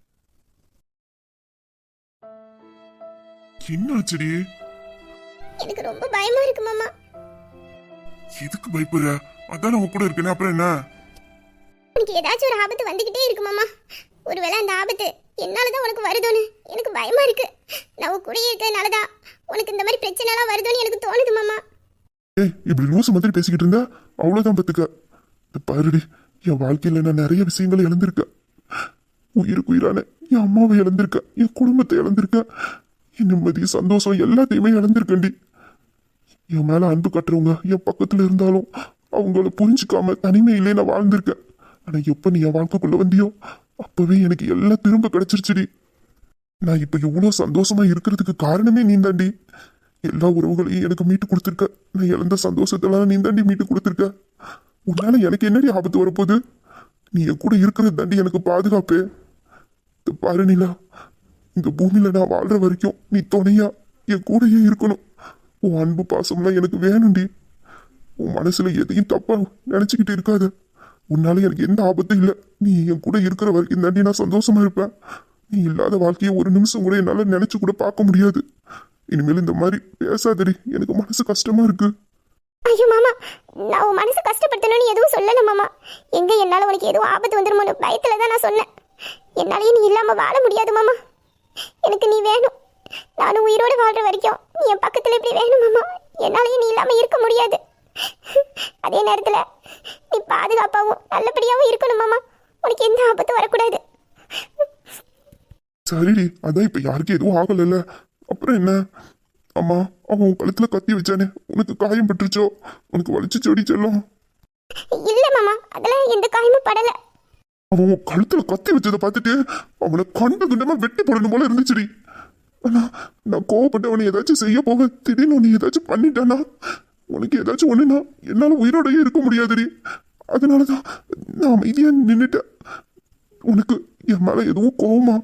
என்ன ஆச்சுடி? எனக்கு ரொம்ப பயமா இருக்கு மாமா. எதுக்கு பயப்படுற? அதான் அவன் கூட இருக்கேன். அப்புறம் என்ன? உனக்கு ஏதாச்சும் ஒரு ஆபத்து வந்துகிட்டே இருக்கு மாமா. ஒருவேளை அந்த ஆபத்து என்னாலதான் உனக்கு வருதோன்னு எனக்கு பயமா இருக்கு. நான் கூட இருக்கிறதுனாலதான் உனக்கு இந்த மாதிரி பிரச்சனை எல்லாம் வருதோன்னு எனக்கு தோணுது மாமா. இப்படி லூசு மாதிரி பேசிக்கிட்டு இருந்தா அவ்வளவுதான் பத்துக்க. பாருடி, என் வாழ்க்கையில நான் நிறைய விஷயங்களை இழந்திருக்கேன். உயிருக்கு உயிரான என் அம்மாவை இழந்திருக்கேன், என் குடும்பத்தை இழந்திருக்கேன், என் நிம்மதி சந்தோஷம் எல்லாத்தையுமே இழந்திருக்கேன்டி. என் மேல அன்பு கட்டுறவங்க என் பக்கத்துல இருந்தாலும் அவங்கள புரிஞ்சுக்காம தனிமையிலே நான் வாழ்ந்திருக்கேன். ஆனா எப்ப நீ என் வாழ்க்கைக்குள்ள வந்தியோ அப்பவே எனக்கு எல்லாம் திரும்ப கிடைச்சிருச்சுடி. நான் இப்ப எவ்வளவு சந்தோஷமா இருக்கிறதுக்கு காரணமே நீ தாண்டி. எல்லா உறவுகளையும் எனக்கு மீட்டு கொடுத்துருக்க. நான் இழந்த சந்தோஷத்தெல்லாம் நீ தாண்டி மீட்டு கொடுத்துருக்க. உன்னால எனக்கு என்னடி ஆபத்து வரப்போகுது? நீ என் கூட இருக்கிறது தாண்டி எனக்கு பாதுகாப்பு. பாரு நிலா, இந்த பூமியில நான் வாழ்ற வரைக்கும் நீ துணையா என் கூடயே இருக்கணும். உன் அன்பு பாசம்லாம் எனக்கு வேணும்டி. உன் மனசுல எதையும் தப்பா நினைச்சுக்கிட்டு இருக்காத. உன்னால எனக்கு எந்த ஆபத்தும் இல்லை. நீ என் கூட இருக்கிற வரைக்கும் தாண்டி நான் சந்தோஷமா இருப்பேன். நீ இல்லாத வாழ்க்கையை ஒரு நிமிஷம் கூட என்னால நினைச்சு கூட பார்க்க முடியாது. இனிமேல் இந்த மாதிரி பேசாதடி, எனக்கு மனசு கஷ்டமா இருக்கு. ஐயோ மாமா, நான் உன் மனசு கஷ்டப்படுத்தணும்னு எதுவும் சொல்லல மாமா. எங்க என்னால உனக்கு எதுவும் ஆபத்து வந்துருமோன்னு பயத்துல தான் நான் சொன்னேன். என்னாலேயே நீ இல்லாம வாழ முடியாது மாமா. எனக்கு நீ வேணும். நானும் உயிரோடு வாழ்ற வரைக்கும் நீ என் பக்கத்துல இப்படி வேணும் மாமா. என்னாலேயே நீ இல்லாம இருக்க முடியாது. அதே நேரத்துல நீ பாதுகாப்பாவும் நல்லபடியாவும் இருக்கணும் மாமா. உனக்கு எந்த ஆபத்தும் வரக்கூடாது. சரிடி, அதான் இப்ப யாருக்கும் எதுவும் ஆகல. அப்புறம் என்ன? அம்மா, அவன் உன் கழுத்துல கத்தி வச்சானே, உனக்கு காயம் பட்டுருச்சோ? உனக்கு வலிச்சு செடி செல்லும்? இல்ல மாமா, அதெல்லாம் எந்த காயமும் படல. அவன் உன் கழுத்துல கத்தி வச்சதை பார்த்துட்டு அவனை கண்டு கண்டமா வெட்டி போடணும் போல இருந்துச்சுடி. ஆனா நான் கோவப்பட்டு அவனை ஏதாச்சும் செய்ய போக திடீர்னு உன்னை ஏதாச்சும் பண்ணிட்டானா, உனக்கு ஏதாச்சும் ஒண்ணுனா என்னால உயிரோடயே இருக்க முடியாதுடி. அதனாலதான் நான் அமைதியா நின்னுட்டேன். உனக்கு என் மேல எதுவும் கோவமா?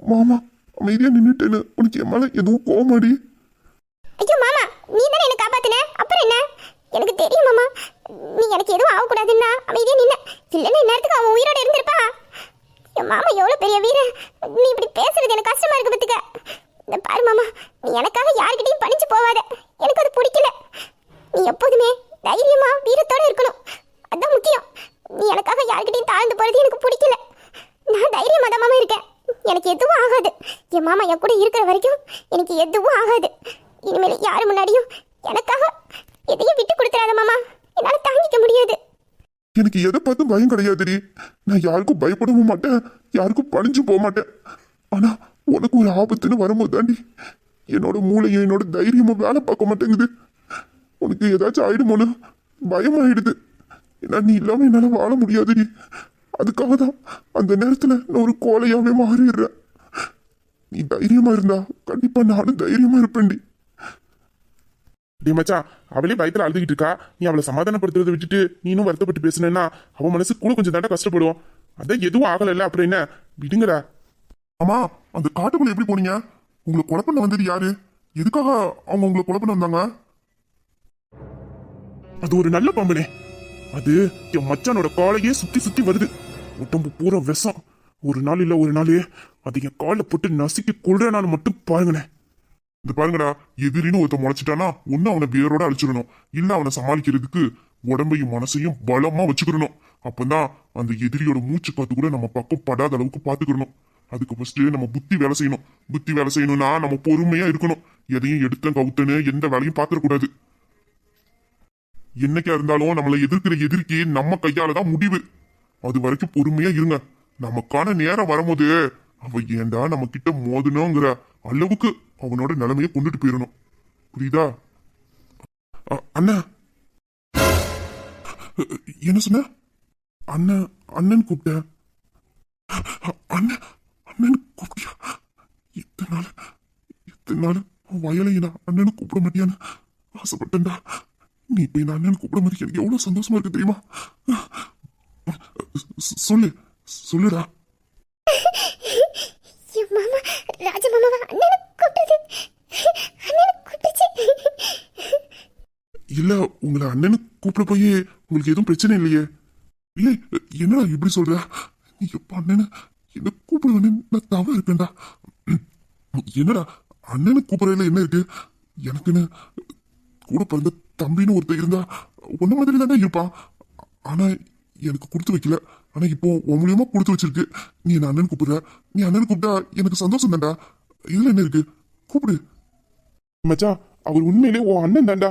மாமா, அமைதியா நின்னுட்டேன்னு உனக்கு என் மேல எதுவும் கோவமாடி? ஐயோ மாமா, நீ தானே என்ன காப்பாத்தின. அப்புறம் என்ன? எனக்கு தெரியும் மாமா, நீ எனக்கு எதுவும் ஆகக்கூடாதுன்னா அமைதியா நின்ன. இல்லைன்னா இந்நேரத்துக்கு அவன் உயிரோட இருந்திருப்பா. என் மாமா எவ்வளவு பெரிய வீரன். நீ இப்படி பேசுறது எனக்கு கஷ்டமா இருக்கு பத்துக்க. இந்த பாரு மாமா, நீ எனக்காக யாருக்கிட்டையும் பணிச்சு போவாத. எனக்கு அது பிடிக்கல. நீ எப்போதுமே தைரியமா வீரத்தோட இருக்கணும், அதான் முக்கியம். நீ எனக்காக யாருக்கிட்டையும் தாழ்ந்து போறது எனக்கு பிடிக்கல. நான் தைரியமா தான் மாமா இருக்கேன். எனக்கு எதுவும் ஆகாது. என் மாமா என் கூட இருக்கிற வரைக்கும் எனக்கு எதுவும் ஆகாது. இனிமேல் யாரு முன்னாடியும் எனக்காக எதையும் விட்டு கொடுத்துறாத மாமா. என்னால தாங்கிக்க முடியாது. எனக்கு எதை பார்த்தும் பயம் கிடையாதுடி. நான் யாருக்கும் பயப்படவும் மாட்டேன், யாருக்கும் பணிஞ்சு போக மாட்டேன். ஆனா உனக்கு ஒரு ஆபத்துன்னு வரும்போது தாண்டி என்னோட மூளையும் என்னோட தைரியமும் வேலை பார்க்க மாட்டேங்குது. உனக்கு ஏதாச்சும் ஆயிடுமோன்னு பயமாயிடுது. ஏன்னா நீ இல்லாம என்னால வாழ முடியாதுடி. அதுக்காக தான் அந்த நேரத்துல நான் ஒரு கோலையாவே மாறிடுறேன். நீ தைரியமா இருந்தா கண்டிப்பா நானும் தைரியமா இருப்பேன்டி. டி மச்சான், அவளே பயத்துல அழுதுகிட்டு இருக்கா. நீ அவளை சமாதானப்படுத்துறதை விட்டுட்டு நீனும் வருத்தப்பட்டு பேசுனேன்னா அவன் மனசு கூட கொஞ்சம் தாண்டா கஷ்டப்படுவோம். அதான் எதுவும் ஆகல. அப்புறம் என்ன, விடுங்கடா. ஆமா, அந்த காட்டுக்குள்ள எப்படி போனீங்க? உங்களை கொலை பண்ண வந்தது யாரு? எதுக்காக அவங்க உங்களை கொலை பண்ண வந்தாங்க? அது ஒரு நல்ல பாம்பனே. அது என் மச்சானோட காலையே சுத்தி சுத்தி வருது. உடம்பு பூரா விஷம். ஒரு நாள் இல்ல ஒரு நாள் அது என் காலை போட்டு நசுக்கி கொள்றேனான்னு மட்டும் பாருங்கண்ணே. இந்த பாருங்கடா, எதிரின்னு ஒருத்த முளைச்சிட்டானா ஒன்னு அவனை வேரோட அழிச்சிடணும், இல்ல அவனை சமாளிக்கிறதுக்கு உடம்பையும் மனசையும் பலமா வச்சுக்கணும். அப்பதான் அந்த எதிரியோட மூச்சு காத்து கூட நம்ம பக்கம் படாத அளவுக்கு பாத்துக்கணும். அதுக்கு ஃபர்ஸ்ட் நம்ம புத்தி வேலை செய்யணும். புத்தி வேலை செய்யணும்னா நம்ம பொறுமையா இருக்கணும். எதையும் எடுத்த கவுத்தன்னு எந்த வேலையும் பாத்திரக்கூடாது. என்னைக்கா இருந்தாலும் நம்மளை எதிர்க்கிற எதிர்க்கு நம்ம கையால தான் முடிவு. அது வரைக்கும் பொறுமையா இருங்க. நமக்கான நேரம் வரும்போது அவ ஏண்டா நம்ம கிட்ட மோதணுங்கிற அளவுக்கு அவனோட நிலைமையை கொண்டுட்டு போயிடணும். புரியுதா? அண்ணா என்ன சொன்ன? அண்ணன் அண்ணன் கூப்பிட்ட. அண்ணன் அண்ணன் கூப்பிட்டியா? இத்தனை நாள் வயலையா அண்ணனு கூப்பிட மாட்டியான்னு ஆசைப்பட்டேன்டா. நீ இப்ப இந்த அண்ணன் கூப்பிட மாதிரி எனக்கு எவ்வளவு சந்தோஷமா இருக்கு தெரியுமா? சொல்லுடா. என் மாமா ராஜ மாமாவா அண்ணனை கூப்பிட்டது. அண்ணனை கூப்பிட்டுச்சு. இல்ல, உங்களை அண்ணனு கூப்பிட போய் உங்களுக்கு எதுவும் பிரச்சனை இல்லையே? இல்லை, என்னடா இப்படி சொல்ற? நீ எப்ப அண்ணனு என்ன கூப்பிடுவேன்னு நான் தவறா இருக்கேன்டா. என்னடா அண்ணனு கூப்பிடறதுல என்ன இருக்கு? எனக்குன்னு கூட பிறந்த தம்பின்னு ஒருத்தர் இருந்தா ஒன்ன மாதிரி தானே இருப்பான். ஆனா எனக்கு கொடுத்து வைக்கல. ஆனா இப்போ உன் மூலியமா கொடுத்து வச்சிருக்கு. நீ என்ன அண்ணன் கூப்பிடுற. நீ அண்ணன் கூப்பிட்டா எனக்கு சந்தோஷம் தான்டா. இதுல என்ன இருக்கு? கூப்பிடு மச்சான். அவர் உண்மையிலே உன் அண்ணன் தான்டா.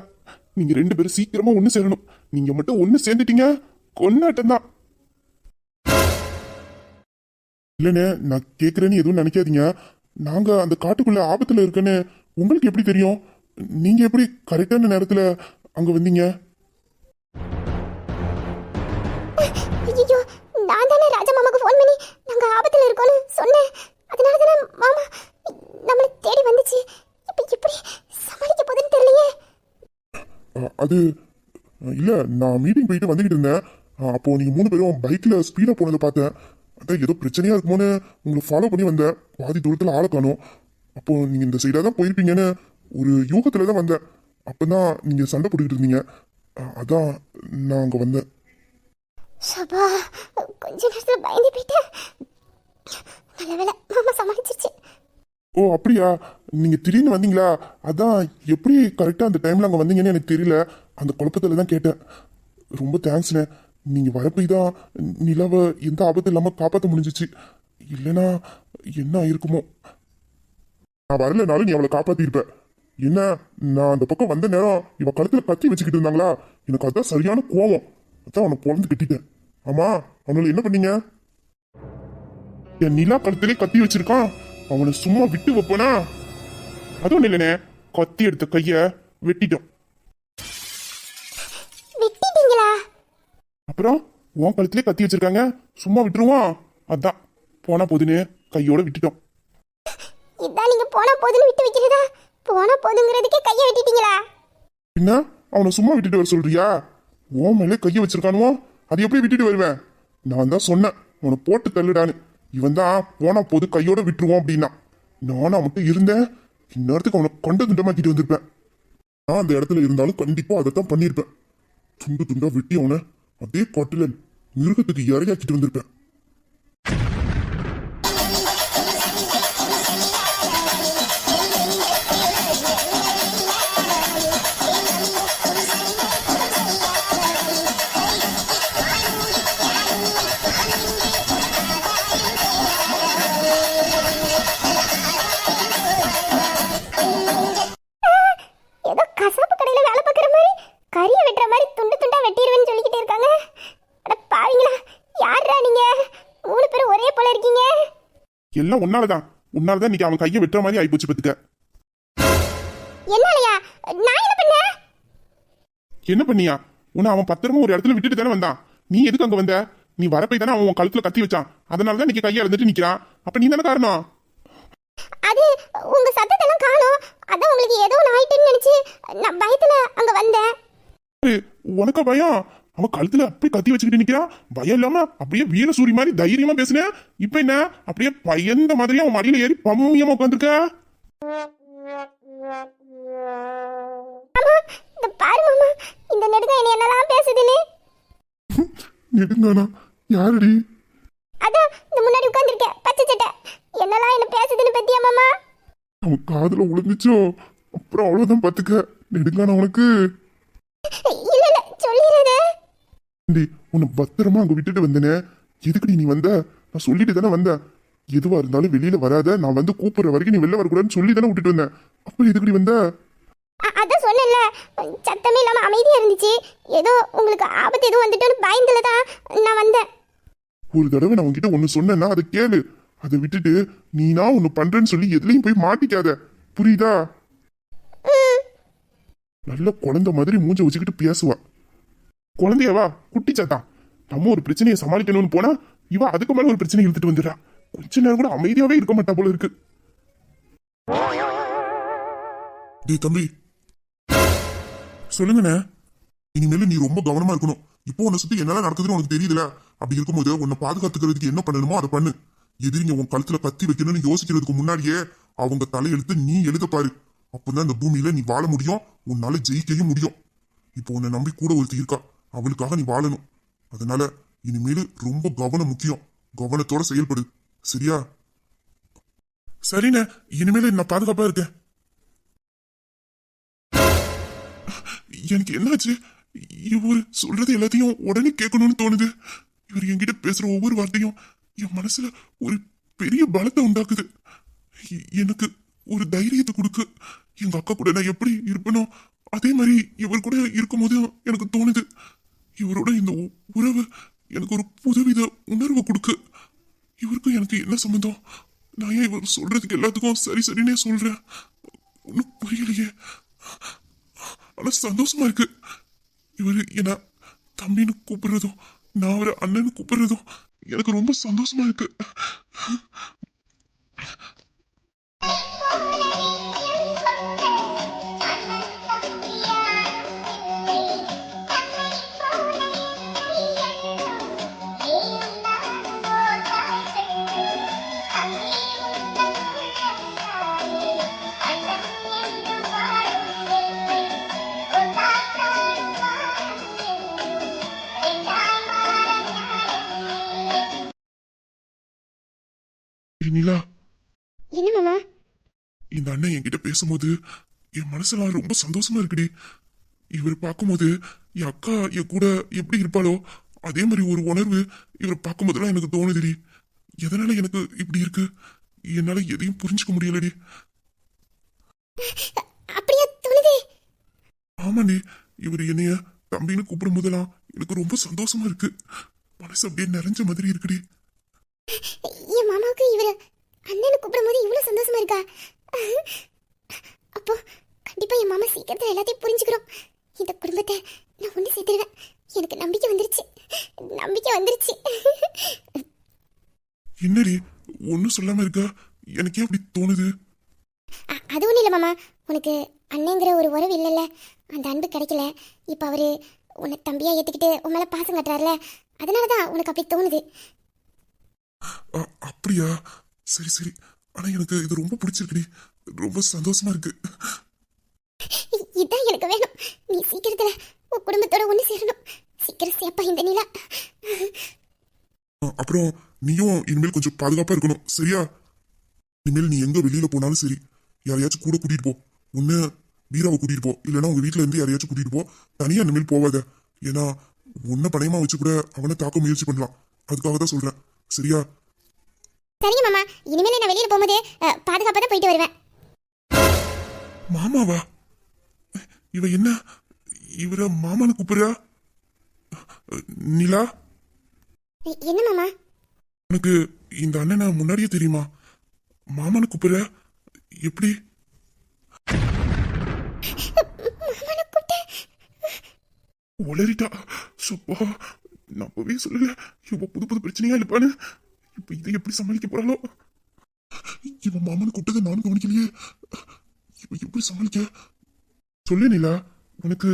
நீங்க 2 பேரும் சீக்கிரமா ஒண்ணு சேரணும். நீங்க மட்டும் ஒண்ணு சேர்ந்துட்டீங்க கொண்டாட்டம் தான். இல்லனே, நான் கேக்குறேன்னு எதுவும் நினைக்காதீங்க. நாங்க அந்த காட்டுக்குள்ள ஆபத்துல இருக்கேன்னு உங்களுக்கு எப்படி தெரியும்? நீங்க எப்படி கரெக்டான நேரத்துல அங்க வந்தீங்க? ஐயோ, நான் தானே ராஜா மாமாக்கு ஃபோன் பண்ணி நாங்க ஆபத்துல இருக்கோம்னு சொன்னேன். அதனால தானே மாமா நம்மளை தேடி வந்துச்சு. இப்ப எப்படி சமாளிக்க போகுதுன்னு தெரியலையே. அது இல்ல, நான் மீட்டிங் போயிட்டு வந்துகிட்டு இருந்தேன். அப்போ நீங்க 3 பேரும் பைக்ல ஸ்பீடா போனதை பார்த்தேன். அதான் ஏதோ பிரச்சனையா இருக்குமோன்னு உங்களை ஃபாலோ பண்ணி வந்தேன். பாதி தூரத்துல ஆளை காணோம். அப்போ நீங்க இந்த சைடா தான் போயிருப்பீங்கன்னு ஒரு யூகத்துல தான் வந்தேன். அப்பதான் நீங்க சண்டை போட்டுக்கிட்டு இருந்தீங்க. அதான் நான் அங்க வந்தேன். சபா, கொஞ்ச நேரத்துல பயந்து போயிட்டேன். நல்ல வேலை மாமா சமாளிச்சிருச்சு. ஓ அப்படியா? நீங்க திடீர்னு வந்தீங்களா? அதான் எப்படி கரெக்டா அந்த டைம்ல அங்க வந்தீங்கன்னு எனக்கு தெரியல. அந்த குழப்பத்துல தான் கேட்டேன். ரொம்ப தேங்க்ஸ்ண்ணே. நீங்க வரப்போய் தான் நிலாவை எந்த ஆபத்து இல்லாம காப்பாற்ற முடிஞ்சிச்சு. இல்லைன்னா என்ன ஆயிருக்குமோ. நான் வரலனாலும் நீ அவளை காப்பாத்திருப்ப. என்ன, நான் அந்த பக்கம் வந்த நேரம் இவ கழுத்துல கத்தி வச்சுக்கிட்டு இருந்தாங்களா? எனக்கு அதான் சரியான கோவம். அதான் அவனை பொழந்து கட்டிட்டேன். ஆமா, அவனால என்ன பண்ணீங்க? என் நிலா கழுத்திலே கத்தி வச்சிருக்கான். அவனை சும்மா விட்டு வைப்பனா? அதுவும் இல்லைனே, கத்தி எடுத்த கைய வெட்டிட்டோம். வெட்டிட்டீங்களா? அப்புறம் உன் கழுத்திலே கத்தி வச்சிருக்காங்க, சும்மா விட்டுருவான்? அதான் போனா போதுன்னு கையோட விட்டுட்டோம். இதான் நீங்க போனா போதுன்னு விட்டு வைக்கிறதா? போனா போதுங்கிறதுக்கே கையை வெட்டிட்டீங்களா? என்ன, அவனை சும்மா விட்டுட்டு வர சொல்றியா? உன் மேலே கைய வச்சிருக்கானுவோ, அது எப்படி விட்டுட்டு வருவேன்? நான் தான் சொன்னேன் அவனை போட்டு தள்ளுடான்னு. இவன் தான் போனா போது கையோட விட்டுருவோம் அப்படின்னா. நானும் மட்டும் இருந்தேன், இந்நேரத்துக்கு அவனை கொண்ட துண்டமாக்கிட்டு வந்திருப்பேன். நான் அந்த இடத்துல இருந்தாலும் கண்டிப்பா அதைத்தான் பண்ணியிருப்பேன். துண்டு துண்டா வெட்டி அவனை அதே காட்டுல மிருகத்துக்கு இறையாக்கிட்டு வந்திருப்பேன். ஏதோ கசாப்பு கடையில வேலை பார்க்குற மாதிரி கறியை வெட்டுற மாதிரி துண்டு துண்டா வெட்டிடுவேன்னு சொல்லிக்கிட்டே இருக்காங்க. அட பாவீங்களா, யாரா நீங்க? 3 பேரும் ஒரே போல இருக்கீங்க. எல்லாம் உன்னாலதான் இன்னைக்கு அவன் கையை வெட்டுற மாதிரி ஆயிப்போச்சு பத்துக்க. என்னாலயா? நான் என்ன பண்ணேன்? என்ன பண்ணியா? உன்னை அவன் பத்திரமா ஒரு இடத்துல விட்டுட்டு தானே வந்தான். நீ எதுக்கு அங்க வந்த? நீ வரப்பை தானே அவன் கழுத்துல கத்தி வச்சான். அதனாலதான் இன்னைக்கு கையை இழந்துட்டு நிக்கிறான். அப்ப நீ தானே காரணம். அது உங்க சத்தத்தெல்லாம் காணோம். அதான் உங்களுக்கு ஏதோ ஒன்று ஆயிட்டுன்னு நினைச்சு நான் பயத்துல அங்க வந்தேன். உனக்கு பயம்? அவன் கழுத்துல அப்படியே கத்தி வச்சுக்கிட்டு நிக்கிறான். பயம் இல்லாம அப்படியே வீரசூரி மாதிரி தைரியமா பேசுனேன். இப்ப என்ன அப்படியே பயந்த மாதிரியா அவன் மடியில ஏறி பம்மியமா உட்காந்துருக்க? ஆமா, இந்த பாரு மாமா, இந்த நெடுங்க என்ன என்னெல்லாம் பேசுதுன்னு. நெடுங்கானா? யாரடி? அதான் இந்த முன்னாடி உட்கார்ந்திருக்க பச்சை சட்டை என்னெல்லாம் என்ன பேசுதுன்னு பத்தியா மாமா? அவன் காதுல விழுந்துச்சோ, அப்புறம் அவ்வளவுதான் பாத்துக்க. நெடுங்கானா உனக்கு? இல்ல இல்ல சொல்லிடுறது. டேய், உன்னை பத்திரமா அங்க விட்டுட்டு வந்தனே, எதுக்குடி நீ வந்த? நான் சொல்லிட்டு தானே வந்தேன். எதுவா இருந்தாலும் வெளியில வராத, நான் வந்து கூப்பிடுற வரைக்கும் நீ வெளில வரக்கூடாதுன்னு சொல்லி தானே விட்டுட்டு வந்தேன். அப்புறம் எதுக்குடி வந்த? அதான் சொன்னேன்ல, சத்தமே இல்லாம அமைதியா இருந்துச்சு. ஏதோ உங்களுக்கு ஆபத்து எதுவும் வந்துட்டோன்னு பயந்துல தான் நான் வந்தேன். ஒரு தடவை நான் உன்கிட்ட ஒன்னு சொன்னேன்னா அதை கேளு. அதை விட்டுட்டு நீனா ஒன்னு பண்றேன்னு சொல்லி எதுலயும் போய் மாட்டிக்காத, புரியுதா? நல்ல குழந்தை மாதிரி மூஞ்ச வச்சுக்கிட்டு பேசுவா. குழந்தையவா குட்டி சாத்தா. நம்ம ஒரு பிரச்சனையை சமாளிக்கணும்னு போனா இவ அதுக்கு மேல ஒரு பிரச்சனை இழுத்துட்டு வந்துடுறா. கொஞ்ச நேரம் கூட அமைதியாவே இருக்க மாட்டா போல இருக்கு. டேய் தம்பி, சொல்லுங்கண்ணே. இனிமேல நீ ரொம்ப கவனமா இருக்கணும். இப்போ உன்னை சுத்தி என்னெல்லாம் நடக்குதுன்னு உனக்கு தெரியுதுல. அப்படி இருக்கும்போது உன்னை பாதுகாத்துக்கிறதுக்கு என்ன பண்ணணுமோ அதை பண்ணு. எதிரிங்க உன் கழுத்துல கத்தி வைக்கணும்னு யோசிக்கிறதுக்கு முன்னாடியே அவங்க தலையெழுத்து நீ எழுத பாரு. அப்பதான் இந்த பூமியில நீ வாழ முடியும், உன்னால ஜெயிக்கவும் முடியும். இப்போ உன்னை நம்பி கூட ஒருத்தி இருக்கா, அவளுக்காக நீ வாழணும். அதனால இனிமேல் ரொம்ப கவனம் முக்கியம். கவனத்தோட செயல்படு, சரியா? சரிண்ணே, இனிமேல நான் பாதுகாப்பா இருக்கேன். எனக்கு என்னாச்சு? இவர் சொல்றது எல்லாத்தையும் உடனே கேட்கணும்னு தோணுது. இவர் என்கிட்ட பேசுற ஒவ்வொரு வார்த்தையும் என் மனசுல ஒரு பெரிய பலத்தை உண்டாக்குது. எனக்கு ஒரு தைரியத்தை கொடுக்கு. எங்க அக்கா கூட நான் எப்படி இருப்பனோ அதே மாதிரி இவர் கூட இருக்கும்போது எனக்கு தோணுது. இவரோட இந்த உறவு எனக்கு ஒரு புதுவித உணர்வை கொடுக்கு. இவருக்கும் எனக்கு என்ன சம்பந்தம்? நான் ஏன் இவர் சொல்றதுக்கு எல்லாத்துக்கும் சரி சரின்னே சொல்றேன்? ஒன்னும் புரியலையே. ஆனா சந்தோஷமா இருக்கு. இவரு என்ன தம்பின்னு கூப்பிடுறதும் நான் அவரை அண்ணன்னு கூப்பிடுறதும் எனக்கு ரொம்ப சந்தோஷமா இருக்கு. நிலா, என்ன மாமா? இந்த அண்ணன் என்கிட்ட பேசும்போது என் மனசுலாம் ரொம்ப சந்தோஷமா இருக்குடி. இவரை பார்க்கும்போது என் அக்கா என் கூட எப்படி இருப்பாளோ அதே மாதிரி ஒரு உணர்வு இவரை பார்க்கும்போதெல்லாம் எனக்கு தோணுதுடி. எதனால எனக்கு இப்படி இருக்கு என்னால எதையும் புரிஞ்சுக்க முடியலடி. அப்படியே தோணுதே. ஆமாண்டி, இவர் என்னைய தம்பின்னு கூப்பிடும் போதெல்லாம் எனக்கு ரொம்ப சந்தோஷமா இருக்கு. மனசு அப்படியே நிறைஞ்ச மாதிரி இருக்குடி. என் மாமாவுக்கு இவர அண்ணனை கூப்பிடும்போது இவ்வளவு சந்தோஷமா இருக்கா? அப்போ கண்டிப்பா என் மாமா சீக்கிரத்துல எல்லாத்தையும் புரிஞ்சுக்கிறோம். இந்த குடும்பத்தை நான் ஒண்ணு சேர்த்துருவேன். எனக்கு நம்பிக்கை வந்துருச்சு, நம்பிக்கை வந்துருச்சு. என்னடி ஒன்னும் சொல்லாம இருக்கா? எனக்கே அப்படி தோணுது. அது ஒண்ணும் இல்ல மாமா, உனக்கு அண்ணங்கிற ஒரு உறவு இல்லைல்ல, அந்த அன்பு கிடைக்கல. இப்ப அவரு உன்னை தம்பியா ஏத்துக்கிட்டு உன் மேல பாசம் காட்டுறாருல, அதனாலதான் உனக்கு அப்படி தோணுது. அப்படியா? சரி சரி. ஆனா எனக்கு இது ரொம்ப பிடிச்சிருக்குடி, ரொம்ப சந்தோஷமா இருக்கு. இதான் எனக்கு வேணும். நீ சீக்கிரத்துல உன் குடும்பத்தோட ஒண்ணு சேரணும். சீக்கிரம் சேப்பா இந்த நிலா. அப்புறம் நீயும் இனிமேல் கொஞ்சம் பாதுகாப்பா இருக்கணும், சரியா? இனிமேல் நீ எங்க வெளியில போனாலும் சரி, யாரையாச்சும் கூட கூட்டிட்டு போ. ஒண்ணு வீராவை கூட்டிட்டு போ, இல்லைன்னா உங்க வீட்டுல இருந்து யாரையாச்சும் கூட்டிட்டு போ. தனியா இனிமேல் போவாத. ஏன்னா உன்னை பணையமா வச்சு கூட அவனை தாக்க முயற்சி பண்ணலாம். அதுக்காக தான் சொல்றேன், சரியா? சரிங்க மாமா, இனிமேல் நான் வெளியில போகும்போது பாதுகாப்பா தான் போயிட்டு வருவேன். மாமாவா? இவ என்ன இவர மாமான்னு கூப்பிடுறா? நிலா, என்ன மாமா? உனக்கு இந்த அண்ணனை முன்னாடியே தெரியுமா? மாமான்னு கூப்பிடுற எப்படி? உளறிட்டா. சப்பா, நான் அப்பவே சொல்லல இவ புது புது பிரச்சனையா இருப்பான்னு. இப்ப இதை எப்படி சமாளிக்க போறாளோ? இவன் மாமனு கூப்பிட்டதை நானும் கவனிக்கலையே. இவ எப்படி சமாளிக்க? சொல்லு நிலா, உனக்கு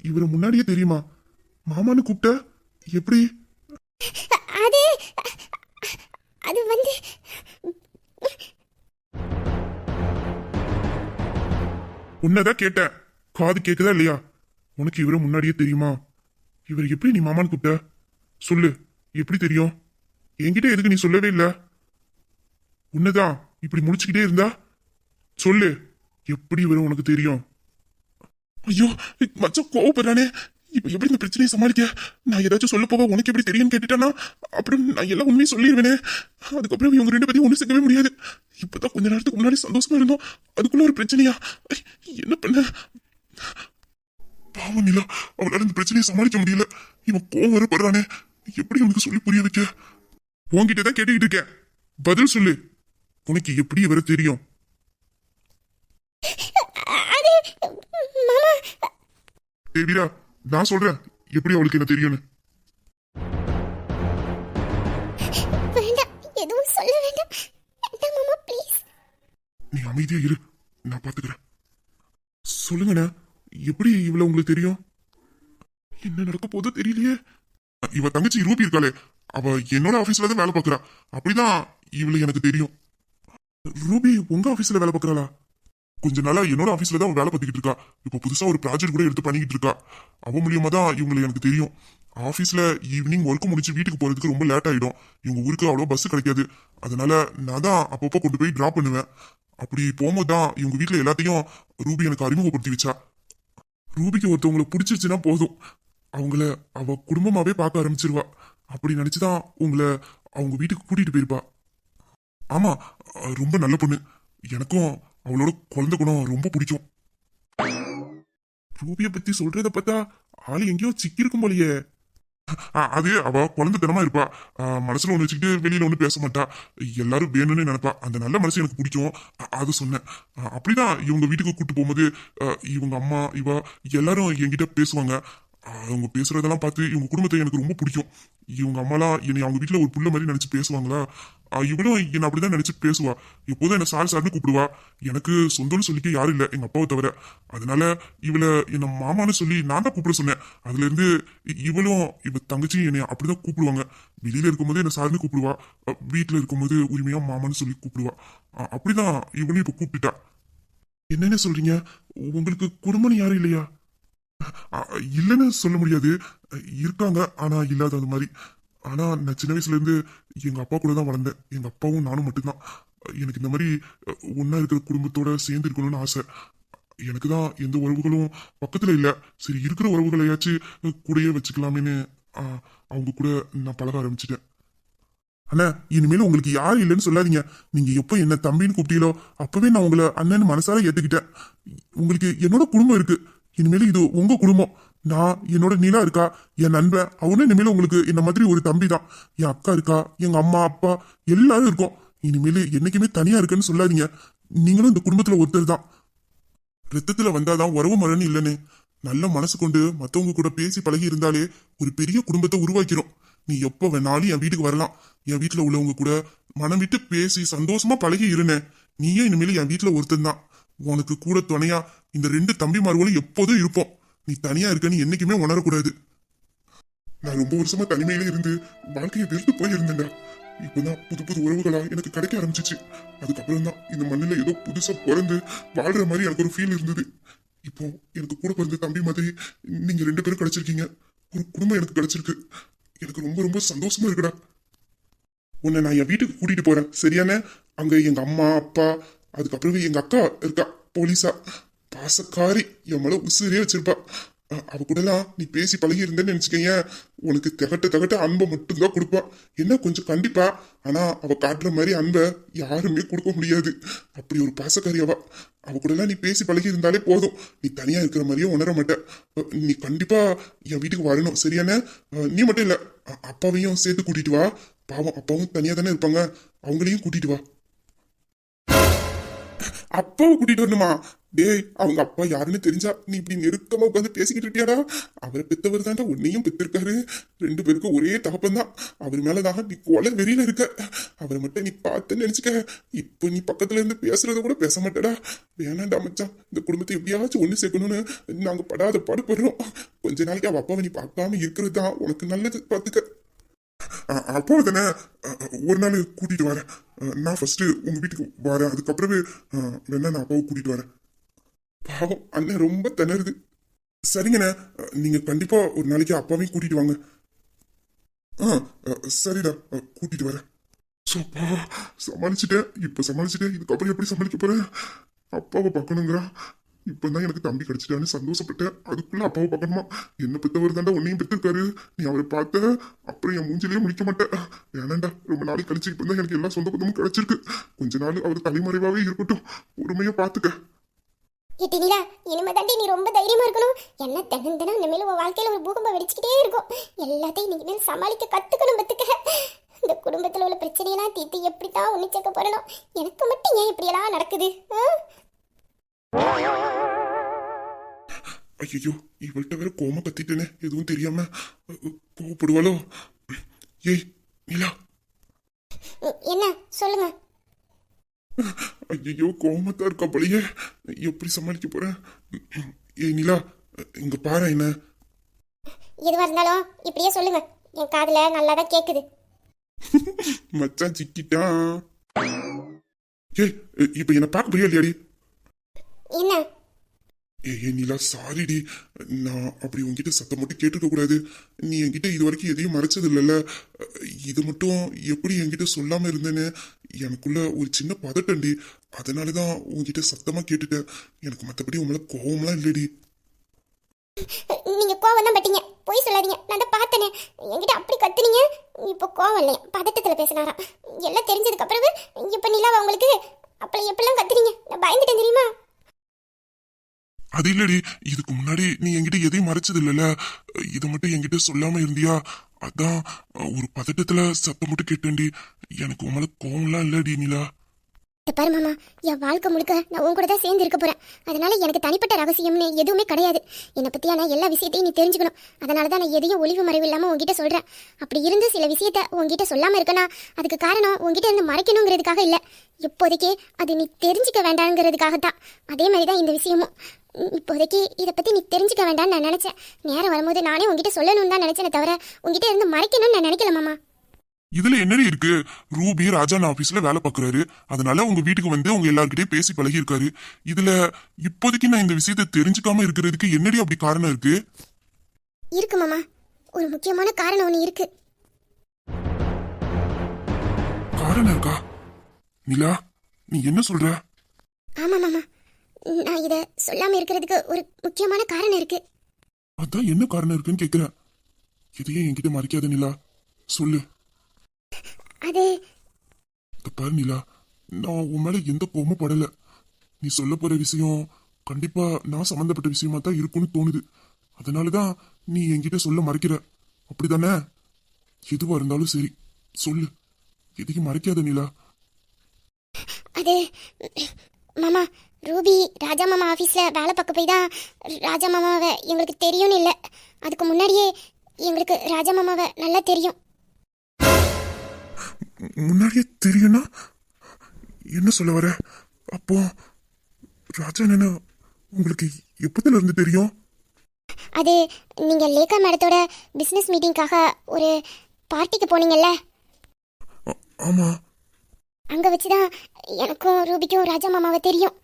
இவரை முன்னாடியே தெரியுமா? மாமான்னு கூப்பிட்ட எப்படி? அது அது வந்து உன்னதான் கேட்டேன், காது கேக்குதா இல்லையா? உனக்கு இவரை முன்னாடியே தெரியுமா? இவர் எப்படி நீ மாமான்னு கூப்பிட்ட? சொல்லு, எப்படி தெரியும்? என்கிட்ட எதுக்கு நீ சொல்லவே இல்ல? உன்னதான் இப்படி முடிச்சுக்கிட்டே இருந்தா சொல்லு, எப்படி இவரை உனக்கு தெரியும்? ஐயோ, மச்சான் கோவப்படுறானே, இப்ப எப்படி இந்த பிரச்சனையை சமாளிக்க? நான் ஏதாச்சும் சொல்ல போக உனக்கு எப்படி தெரியும்னு கேட்டுட்டானா அப்புறம் நான் எல்லாம் உண்மையை சொல்லிடுவேனே. அதுக்கப்புறம் இவங்க ரெண்டு பேரையும் ஒண்ணு சேர்க்கவே முடியாது. இப்பதான் கொஞ்ச நேரத்துக்கு முன்னாடி சந்தோஷமா இருந்தோம், அதுக்குள்ள ஒரு பிரச்சனையா? ஐ, என்ன பண்ண? பாவம் நிலா, அவளால இந்த பிரச்சனையை சமாளிக்க முடியல. இவன் கோவம் வர படுறானே, எப்படி அவனுக்கு சொல்லி புரிய வைக்க? உன்கிட்ட தான் கேட்டுக்கிட்டு இருக்கேன், பதில் சொல்லு. உனக்கு எப்படி வர தெரியும்? அது மாமா. வீரா, நான் சொல்றேன் எப்படி அவளுக்கு என்ன தெரியும்னு. வேண்டாம், எதுவும் சொல்ல வேண்டாம். வேண்டாம் மாமா, ப்ளீஸ். நீ அமைதியா இரு, நான் பாத்துக்கிறேன். சொல்லுங்கண்ணா, எப்படி இவ்வளவு உங்களுக்கு தெரியும்? என்ன நடக்க போதோ தெரியலையே. இவ தங்கச்சி ரூபி இருக்காளே, அவ என்னோட ஆபீஸ்ல தான் வேலை பார்க்கறா. அப்படிதான் இவளை எனக்கு தெரியும். ரூபி உங்க ஆபீஸ்ல வேலை பார்க்கறாளா? கொஞ்ச நாளா என்னோட ஆபீஸ்ல தான் அவ வேலை பார்த்துக்கிட்டு இருக்கா. இப்ப புதுசா ஒரு ப்ராஜெக்ட் கூட எடுத்து பண்ணிக்கிட்டு இருக்கா. அவ மூலியமா தான் இவங்களை எனக்கு தெரியும். ஆபீஸ்ல ஈவினிங் ஒர்க் முடிச்சு வீட்டுக்கு போறதுக்கு ரொம்ப லேட் ஆயிடும். இவங்க ஊருக்கு அவ்வளோ பஸ் கிடைக்காது. அதனால நான் தான் அப்பப்போ கொண்டு போய் டிராப் பண்ணுவேன். அப்படி போகும்போது தான் இவங்க வீட்டுல எல்லாத்தையும் ரூபி எனக்கு அறிமுகப்படுத்தி வச்சா. ரூபிக்கு ஒருத்தவங்களை பிடிச்சிருச்சுன்னா போதும், அவங்கள அவ குடும்பமாவே பார்க்க ஆரம்பிச்சிருவா. அப்படி நினைச்சுதான் உங்களை அவங்க வீட்டுக்கு கூட்டிட்டு போயிருப்பா. ஆமா, ரொம்ப நல்ல பொண்ணு. எனக்கும் அவளோட குழந்தை குணம் ரொம்ப பிடிக்கும். ரூபியை பத்தி சொல்றத பார்த்தா ஆளு எங்கேயோ சிக்கிருக்கும் போலயே. அது அவ குழந்தைத்தனமா இருப்பா. மனசுல ஒண்ணு வச்சுக்கிட்டு வெளியில ஒண்ணு பேச மாட்டா. எல்லாரும் வேணும்னு நினைப்பா. அந்த நல்ல மனசு எனக்கு பிடிக்கும். அது சொன்னேன். அப்படிதான் இவங்க வீட்டுக்கு கூட்டு போகும்போது இவங்க அம்மா இவ எல்லாரும் என்கிட்ட பேசுவாங்க. அவங்க பேசுறதெல்லாம் பார்த்து இவங்க குடும்பத்தை எனக்கு ரொம்ப பிடிக்கும். இவங்க அம்மாலாம் என்னை அவங்க வீட்டுல ஒரு புள்ள மாதிரி நினைச்சு பேசுவாங்களா. இவளும் என்ன அப்படிதான் நினைச்சு பேசுவா. எப்போதும் என்ன சார் சார்னு கூப்பிடுவா. எனக்கு சொந்தம்னு சொல்லிக்க யாரும் இல்லை எங்க அப்பாவை தவிர. அதனால இவளை என்ன மாமான்னு சொல்லி நான் தான் கூப்பிட சொன்னேன். அதுல இருந்து இவளும் இவ தங்கச்சியும் என்னை அப்படிதான் கூப்பிடுவாங்க. வெளியில இருக்கும்போது என்ன சார்னு கூப்பிடுவா, வீட்டுல இருக்கும்போது உரிமையா மாமான்னு சொல்லி கூப்பிடுவா. அப்படிதான் இவளும் இப்ப கூப்பிட்டுட்டா. என்னென்ன சொல்றீங்க? உங்களுக்கு குடும்பம் யாரும் இல்லையா? இல்லைன்னு சொல்ல முடியாது, இருக்காங்க. ஆனா இல்லாத அந்த மாதிரி. ஆனா நான் சின்ன வயசுல இருந்து எங்க அப்பா கூட தான் வளர்ந்தேன். எங்க அப்பாவும் நானும் மட்டும்தான். எனக்கு இந்த மாதிரி ஒன்னா இருக்கிற குடும்பத்தோட சேர்ந்து இருக்கணும்னு ஆசை. எனக்கு தான் எந்த உறவுகளும் பக்கத்துல இல்ல. சரி, இருக்கிற உறவுகளையாச்சும் கூடயே வச்சுக்கலாமேன்னு அவங்க கூட நான் பழக ஆரம்பிச்சிட்டேன். அண்ணா, இனிமேல் உங்களுக்கு யாரும் இல்லைன்னு சொல்லாதீங்க. நீங்க எப்போ என்ன தம்பின்னு கூப்பிட்டீங்களோ அப்பவே நான் உங்களை அண்ணன் மனசார ஏத்துக்கிட்டேன். உங்களுக்கு என்னோட குடும்பம் இருக்கு. இனிமேல் இது உங்க குடும்பம். நான் என்னோட நிலா இருக்கா, என் நண்பன் அவனும் இனிமேல் உங்களுக்கு இந்த மாதிரி ஒரு தம்பி தான். என் அக்கா இருக்கா, எங்க அம்மா அப்பா எல்லாரும் இருக்கோம். இனிமேல் என்னைக்குமே தனியா இருக்குன்னு சொல்லாதீங்க. நீங்களும் இந்த குடும்பத்துல ஒருத்தர் தான். ரத்தத்துல வந்தாதான் உறவு மரன்னு இல்லைன்னு நல்ல மனசு கொண்டு மத்தவங்க கூட பேசி பழகி இருந்தாலே ஒரு பெரிய குடும்பத்தை உருவாக்கிறோம். நீ எப்ப வேணாலும் என் வீட்டுக்கு வரலாம். என் வீட்டுல உள்ளவங்க கூட மனம் விட்டு பேசி சந்தோஷமா பழகி இருந்தேன். நீயே இனிமேல் என் வீட்டுல ஒருத்தன் தான். உனக்கு கூட துணையா இந்த 2 தம்பிமார்களும் எப்போதும் இருப்போம். நீ தனியா இருக்கன்னு என்னைக்குமே உணரக்கூடாது. நான் ரொம்ப வருஷமா தனிமையில இருந்து வாழ்க்கையை வெறுத்து போயிருந்தேன்டா. இப்பதான் புது புது உறவுகளா எனக்கு கிடைக்க ஆரம்பிச்சிச்சு. அதுக்கப்புறம் தான் இந்த மண்ணில ஏதோ புதுசா பிறந்து வாழ்ற மாதிரி எனக்கு ஒரு ஃபீல் இருந்தது. இப்போ எனக்கு கூட பிறந்த தம்பி மாதிரி நீங்க 2 பேரும் கிடைச்சிருக்கீங்க. ஒரு குடும்பம் எனக்கு கிடைச்சிருக்கு. எனக்கு ரொம்ப ரொம்ப சந்தோஷமா இருக்குடா. உன்னை நான் என் வீட்டுக்கு கூட்டிட்டு போறேன், சரியானே? அங்க எங்க அம்மா அப்பா, அதுக்கப்புறம் எங்க அக்கா இருக்கா போலீஸா, பாசக்காரி, என் மேல உசுரே வச்சிருப்பா. அவ கூட எல்லாம் நீ பேசி பழகி இருந்தேன்னு நினைச்சுக்கீங்க, உனக்கு திகட்ட அன்பை மட்டும்தான் கொடுப்பா. என்ன கொஞ்சம் கண்டிப்பா, ஆனா அவ காட்டுற மாதிரி அன்பை யாருமே கொடுக்க முடியாது. அப்படி ஒரு பாசக்காரி அவ. அவ கூட எல்லாம் நீ பேசி பழகி இருந்தாலே போதும். நீ தனியா இருக்கிற மாதிரியே உணர மாட்ட. நீ கண்டிப்பா என் வீட்டுக்கு வரணும், சரியானே? நீ மட்டும் இல்ல, அப்பாவையும் சேர்த்து கூட்டிட்டு வா. பாவம், அப்பாவும் தனியா தானே இருப்பாங்க, அவங்களையும் கூட்டிட்டு வா. அப்பாவை கூட்டிட்டு வரணுமா? டேய், அவங்க அப்பா யாருன்னு தெரிஞ்சா நீ இப்படி நெருக்கமா உட்காந்து பேசிக்கிட்டு இருக்கியாடா? அவரை பெத்தவர் தாண்டா உன்னையும் பெத்திருக்காரு. 2 பேருக்கும் ஒரே தகப்பன் தான். அவர் மேலதான் நீ கொலை வெறியில இருக்க. அவரை மட்டும் நீ பார்த்துன்னு நினைச்சுக்க. இப்போ நீ பக்கத்துல இருந்து பேசுறத கூட பேச மாட்டடா. வேணாண்டா மச்சான், இந்த குடும்பத்தை எப்படியாச்சும் ஒண்ணு சேர்க்கணும்னு நாங்க படாத பாடுபடுறோம். கொஞ்ச நாளைக்கு அவ அப்பாவை நீ பார்க்காம இருக்கிறது தான் உனக்கு நல்லது. பார்த்துக்க. அப்போ தானே ஒரு நாள் கூட்டிட்டு வரேன். நான் ஃபர்ஸ்ட் உங்க வீட்டுக்கு வரேன், அதுக்கப்புறமே வேணா நான் அப்பாவை கூட்டிட்டு வரேன். பாவம், அண்ணன் ரொம்ப திணறுது. சரிங்கண்ணே, நீங்க கண்டிப்பா ஒரு நாளைக்கு அப்பாவையும் கூட்டிட்டு வாங்க. சரிடா, கூட்டிட்டு வரேன். சமாளிச்சுட்டேன். இப்ப சமாளிச்சுட்டேன். இதுக்கப்புறம் எப்படி சமாளிக்க போறேன்? அப்பாவை பார்க்கணுங்கிறா. இப்பதான் எனக்கு தம்பி கிடைச்சிட்டான்னு சந்தோஷப்பட்டேன். அதுக்குள்ள அப்பாவை பார்க்கணுமா? என்ன பெத்தவர் தாண்டா உன்னையும் பெத்திருக்காரு. நீ அவரை பார்த்த அப்புறம் என் மூஞ்சிலேயே முடிக்க மாட்டேன். வேணாண்டா, ரொம்ப நாள் கழிச்சு இப்பதான் எனக்கு எல்லா சொந்த பந்தமும் கிடைச்சிருக்கு. கொஞ்ச நாள் அவர் தலைமறைவாவே இருக்கட்டும். பொறுமையா பாத்துக்க. ஏட்டி நிலா, இனிமே தாண்டி நீ ரொம்ப தைரியமா இருக்கணும். என்ன தினம் தினம் இந்த மேல உன் வாழ்க்கையில ஒரு பூகம்பம் வெடிச்சுக்கிட்டே இருக்கும். எல்லாத்தையும் நீ மேல் சமாளிக்க கத்துக்கணும் பத்துக்க. இந்த குடும்பத்துல உள்ள பிரச்சனையெல்லாம் தீர்த்து எப்படித்தான் ஒண்ணு சேர்க்க போறணும். எனக்கு மட்டும் ஏன் இப்படியெல்லாம் நடக்குது? ஐயோ, இவள்கிட்ட வேற கோம கத்திட்டேனே, எதுவும் தெரியாம கோவப்படுவாளோ? ஏய் நிலா. என்ன சொல்லுங்க. ஐயோ, கோமத்தா இருக்கா போலயே. எப்படி சமாளிக்க போறேன்? ஏய் நிலா, இங்க பாரு. என்ன எதுவா இருந்தாலும் இப்படியே சொல்லுங்க. என் காதுல நல்லாதான் கேக்குது. மச்சான் சிக்கிட்டான். ஏய், இப்ப என்ன பார்க்க போறியா இல்லையாடி? என்ன? ஏய் நிலா, சாரிடி. நான் அப்படி உன்கிட்ட சத்தம் மட்டும் கேட்டுக்க கூடாது. நீ என்கிட்ட இது வரைக்கும் எதையும் மறைச்சது இல்லைல்ல. இது மட்டும் எப்படி என்கிட்ட சொல்லாம இருந்தேன்னு எனக்குள்ள ஒரு சின்ன பதட்டண்டி. அதனாலதான் உன்கிட்ட சத்தமா கேட்டுட்டேன். எனக்கு மத்தபடி உன் மேல கோவம்லாம் இல்லடி. நீங்க கோவம் தான் பட்டீங்க, போய் சொல்லாதீங்க. நான் தான் பார்த்தேனே, என்கிட்ட அப்படி கத்துனீங்க. இப்போ கோவம் இல்லையா, பதட்டத்துல பேசினாராம். எல்லாம் தெரிஞ்சதுக்கு அப்புறம் இப்ப நிலாவா உங்களுக்கு? அப்பல எப்படிலாம் கத்துனீங்க? நான் பயந்துட்டேன் தெரியுமா? அது இல்லடி, இதுக்கு முன்னாடி நீ என்கிட்ட எதையும் மறைச்சது இல்லைல்ல. இதை மட்டும் என்கிட்ட சொல்லாம இருந்தியா? அதான் ஒரு பதட்டத்துல சத்தம் மட்டும் கேட்டேன்டி. எனக்கு உன் மேல கோவம்லாம் இல்லடி நிலா. பாரு மாமா, என் வாழ்க்கை முழுக்க நான் உன் கூட தான் சேர்ந்து இருக்க போறேன். அதனால எனக்கு தனிப்பட்ட ரகசியம்னு எதுவுமே கிடையாது. என்னை பத்தியான எல்லா விஷயத்தையும் நீ தெரிஞ்சுக்கணும். அதனால தான் நான் எதையும் ஒளிவு மறைவு இல்லாம உன்கிட்ட சொல்றேன். அப்படி இருந்து சில விஷயத்த உன்கிட்ட சொல்லாம இருக்கனா, அதுக்கு காரணம் உன்கிட்ட இருந்து மறைக்கணுங்கிறதுக்காக இல்ல. இப்போதைக்கு அது நீ தெரிஞ்சுக்க வேண்டாங்கிறதுக்காக தான். அதே மாதிரி தான் இந்த விஷயமும். இப்போதைக்கு இதை பத்தி நீ தெரிஞ்சுக்க வேண்டாம்னு நான் நினைச்சேன். நேரம் வரும்போது நானே உன்கிட்ட சொல்லணும்னு தான் நினைச்சேனே தவிர உன்கிட்ட இருந்து மறைக்கணும்னு நான் நினைக்கல மாமா. இதுல என்னடி இருக்கு? ரூபி ராஜான் ஆபீஸ்ல வேலை பாக்குறாரு. அதனால உங்க வீட்டுக்கு வந்து உங்க எல்லார்கிட்டயும் பேசி பழகி இருக்காரு. இதுல இப்போதைக்கு நான் இந்த விஷயத்தை தெரிஞ்சுக்காம இருக்கிறதுக்கு என்னடி அப்படி காரணம் இருக்கு? இருக்கு மாமா, ஒரு முக்கியமான காரணம் ஒண்ணு இருக்கு. காரணம் இருக்கா? நிலா, நீ என்ன சொல்ற? ஆமா மாமா, நான் இத சொல்லாம இருக்கிறதுக்கு ஒரு முக்கியமான காரணம் இருக்கு. அதான் என்ன காரணம் இருக்குன்னு கேக்குறேன். எதையும் என்கிட்ட மறைக்காத நிலா, சொல்லு. அது பாரு நிலா, நான் உன் மேல எந்த கோவமும் படல. நீ சொல்ல போற விஷயம் கண்டிப்பா நான் சம்பந்தப்பட்ட விஷயமா தான் இருக்கும்னு தோணுது. அதனாலதான் நீ என்கிட்ட சொல்ல மறைக்கிற, அப்படிதானே? எதுவா இருந்தாலும் சரி சொல்லு, எதையும் மறைக்காத நிலா. அது மாமா, ரூபி ராஜா மாமா ஆஃபீஸில் வேலை பார்க்க போய் தான் ராஜா மாமாவை எங்களுக்கு தெரியும்னு இல்லை. அதுக்கு முன்னாடியே எங்களுக்கு ராஜா மாமாவை நல்லா தெரியும். முன்னாடியே தெரியும்னா என்ன சொல்ல வர? அப்போ ராஜா என்ன உங்களுக்கு எப்பத்துல இருந்து தெரியும்? அது நீங்கள் லேகா மேடத்தோட பிஸ்னஸ் மீட்டிங்காக ஒரு பார்ட்டிக்கு போனீங்கல்ல, ஆமா. அங்கே வச்சு தான் எனக்கும் ரூபிக்கும் ராஜா மாமாவை தெரியும்.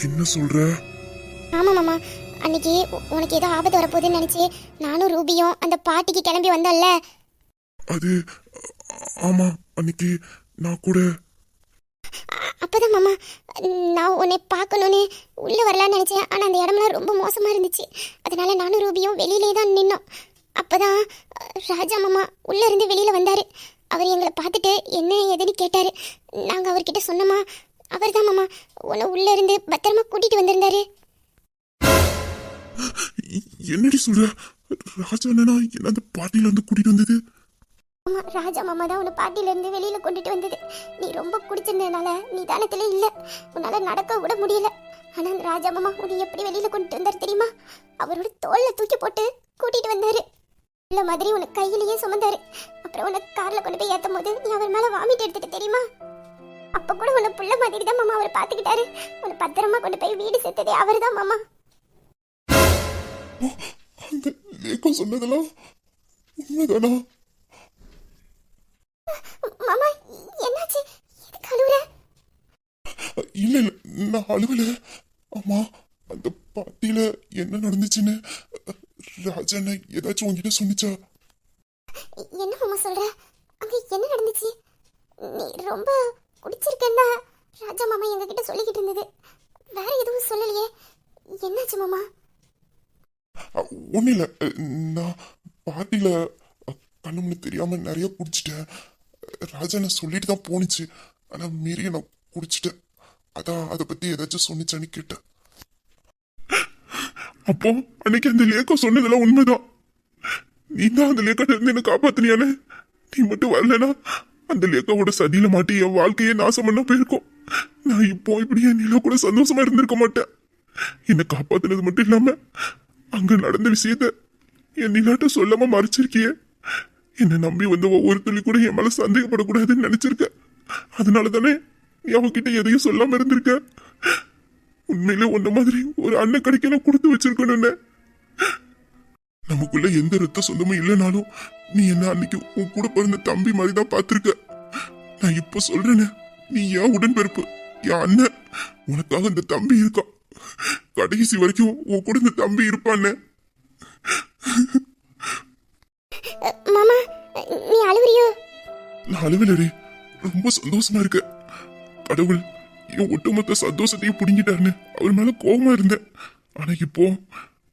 என்ன சொல்ற? ஆமாம் மாமா, அன்னைக்கு உனக்கு ஏதோ ஆபத்து வரப்போகுதுன்னு நினச்சி நானும் ரூபியும் அந்த பார்ட்டிக்கு கிளம்பி வந்தோம்ல. அது ஆமா, அன்னைக்கு நான் கூட. அப்போதான் மாமா, நான் உன்னை பார்க்கணுன்னு உள்ளே வரலான்னு நினச்சேன். ஆனால் அந்த இடம்லாம் ரொம்ப மோசமாக இருந்துச்சு. அதனால நானும் ரூபியும் வெளியிலே தான் நின்னோம். அப்போதான் ராஜா மாமா உள்ளே இருந்து வெளியில் வந்தார். அவர் எங்களை பார்த்துட்டு என்ன ஏதுன்னு கேட்டார். நாங்கள் அவர்கிட்ட சொன்னோமா, அவர் தான் மாமா உன்னை உள்ளே இருந்து பத்திரமா கூட்டிகிட்டு வந்திருந்தாரு. என்னடி சொல்ற? ராஜா அண்ணனா என்ன அந்த பார்ட்டில இருந்து கூட்டிட்டு வந்தது? ஆமா, ராஜா மாமா தான் உன்னை பார்ட்டிலேருந்து வெளியில் கொண்டுட்டு வந்தது. நீ ரொம்ப குடிச்சிருந்ததுனால நிதானத்திலே இல்லை, உன்னால் நடக்க விட முடியல. ஆனால் அந்த ராஜா மாமா உன்னை எப்படி வெளியில் கொண்டுட்டு வந்தார் தெரியுமா? அவரோட தோளில் தூக்கி போட்டு கூட்டிகிட்டு வந்தார். இல்லை மாதிரி உன்னை கையிலேயே சுமந்தாரு. அப்புறம் உன்னை காரில் கொண்டு போய் ஏற்றும் போது நீ அவர் மேலே வாமிட்டு எடுத்துட்டு தெரியுமா? அப்போ கூட உன்னை புள்ள மாதிரி தான் மாமா அவர் பார்த்துக்கிட்டாரு. உன்னை பத்திரமா கொண்டு போய் வீடு சேர்த்ததே அவர் தான் மாமா. அந்த லேக்கா சொன்னதெல்லாம் உண்மைதானா? மாமா என்னாச்சு? எதுக்கு அழுவுற? இல்ல இல்ல, நான் அழுவல. ஆமா, அந்த பார்ட்டியில என்ன நடந்துச்சுன்னு ராஜா ஏதாச்சும் உங்ககிட்ட சொன்னிச்சா? என்ன மாமா சொல்ற? அங்க என்ன நடந்துச்சு? நீ ரொம்ப குடிச்சிருக்கேன்னா ராஜா மாமா எங்ககிட்ட சொல்லிக்கிட்டு இருந்தது. வேற மாமா? ஒன்றும் இல்லை, நான் பார்ட்டியில் கண்ணும்னு தெரியாம நிறைய குடிச்சிட்டேன். ராஜா நான் சொல்லிட்டு தான் போனிச்சு, ஆனால் மீறிய நான் குடிச்சிட்டேன். அதான் அதை பற்றி ஏதாச்சும் சொன்னிச்சான்னு கேட்டேன். அப்போ அன்னைக்கு அந்த லேக்கம் சொன்னதெல்லாம் உண்மைதான். நீ தான் அந்த லேக்கத்தை இருந்து என்ன காப்பாத்தினியானே. நீ மட்டும் வரலனா அந்த லேக்காவோட சதியில மாட்டி என் வாழ்க்கையே நாசம் பண்ண போயிருக்கும். நான் இப்போ இப்படி என் நிலா கூட சந்தோஷமா இருந்திருக்க மாட்டேன். என்னை காப்பாத்தினது மட்டும் இல்லாம அங்க நடந்த விஷயத்த என் நிலாட்ட சொல்லாம மறைச்சிருக்கியே. என்னை நம்பி வந்த ஒவ்வொரு துளி கூட என் மேல சந்தேகப்படக்கூடாதுன்னு நினைச்சிருக்க. அதனால தானே நீ அவகிட்ட எதையும் சொல்லாம இருந்திருக்க. உண்மையிலே உன்ன மாதிரி ஒரு அண்ணன் கிடைக்க நான் கொடுத்து வச்சிருக்கணும்னு. நமக்குள்ள எந்த ரத்த சொந்தமும் இல்லைனாலும் நீ என்ன அன்னைக்கு உன் கூட பிறந்த தம்பி மாதிரி தான் பார்த்திருக்க. நான் இப்ப சொல்றேனே, நீ ஏன் உடன்பிறப்பு, என் அண்ணன். உனக்காக இந்த தம்பி இருக்கான். கடைசி வரைக்கும் உன் கூட இந்த தம்பி இருப்பான்னு. மாமா, நீ அழுவுறியோ? நான் அழுவலடி, ரொம்ப சந்தோஷமா இருக்க. கடவுள் என் ஒட்டுமொத்த சந்தோஷத்தையும் புடுங்கிட்டாருன்னு அவர் மேல கோபமா இருந்தேன். ஆனா இப்போ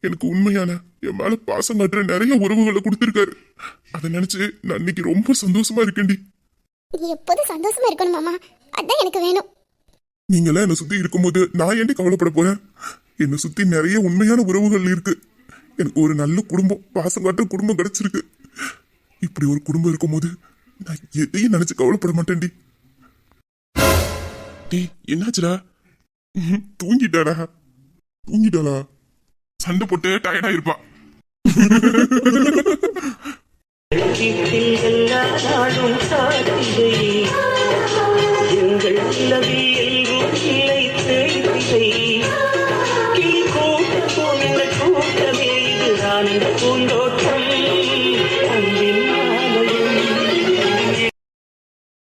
எனக்கு உண்மையான என் மேல பாசம் காட்டுற நிறைய உறவுகளை கொடுத்திருக்காரு. அதை நினைச்சு நான் இன்னைக்கு ரொம்ப சந்தோஷமா இருக்கேன்டி. நீ எப்போதும் சந்தோஷமா இருக்கணும் மாமா, அதான் எனக்கு வேணும். நீங்களாம் என்னை சுத்தி இருக்கும்போது நான் ஏன்டி கவலைப்பட போறேன்? என்னை சுத்தி நிறைய உண்மையான உறவுகள் இருக்கு. எனக்கு ஒரு நல்ல குடும்பம், பாசம் காட்டுற குடும்பம் கிடைச்சிருக்கு. இப்படி ஒரு குடும்பம் இருக்கும்போது நான் எதையும் நினைச்சு கவலைப்பட மாட்டேன்டி. டேய், என்னாச்சுடா? தூங்கிட்டாடா? தூங்கிட்டாளா? சண்டை போட்டு டயர்டா இருப்பா. எல்லா நாளும் சாத்திரையே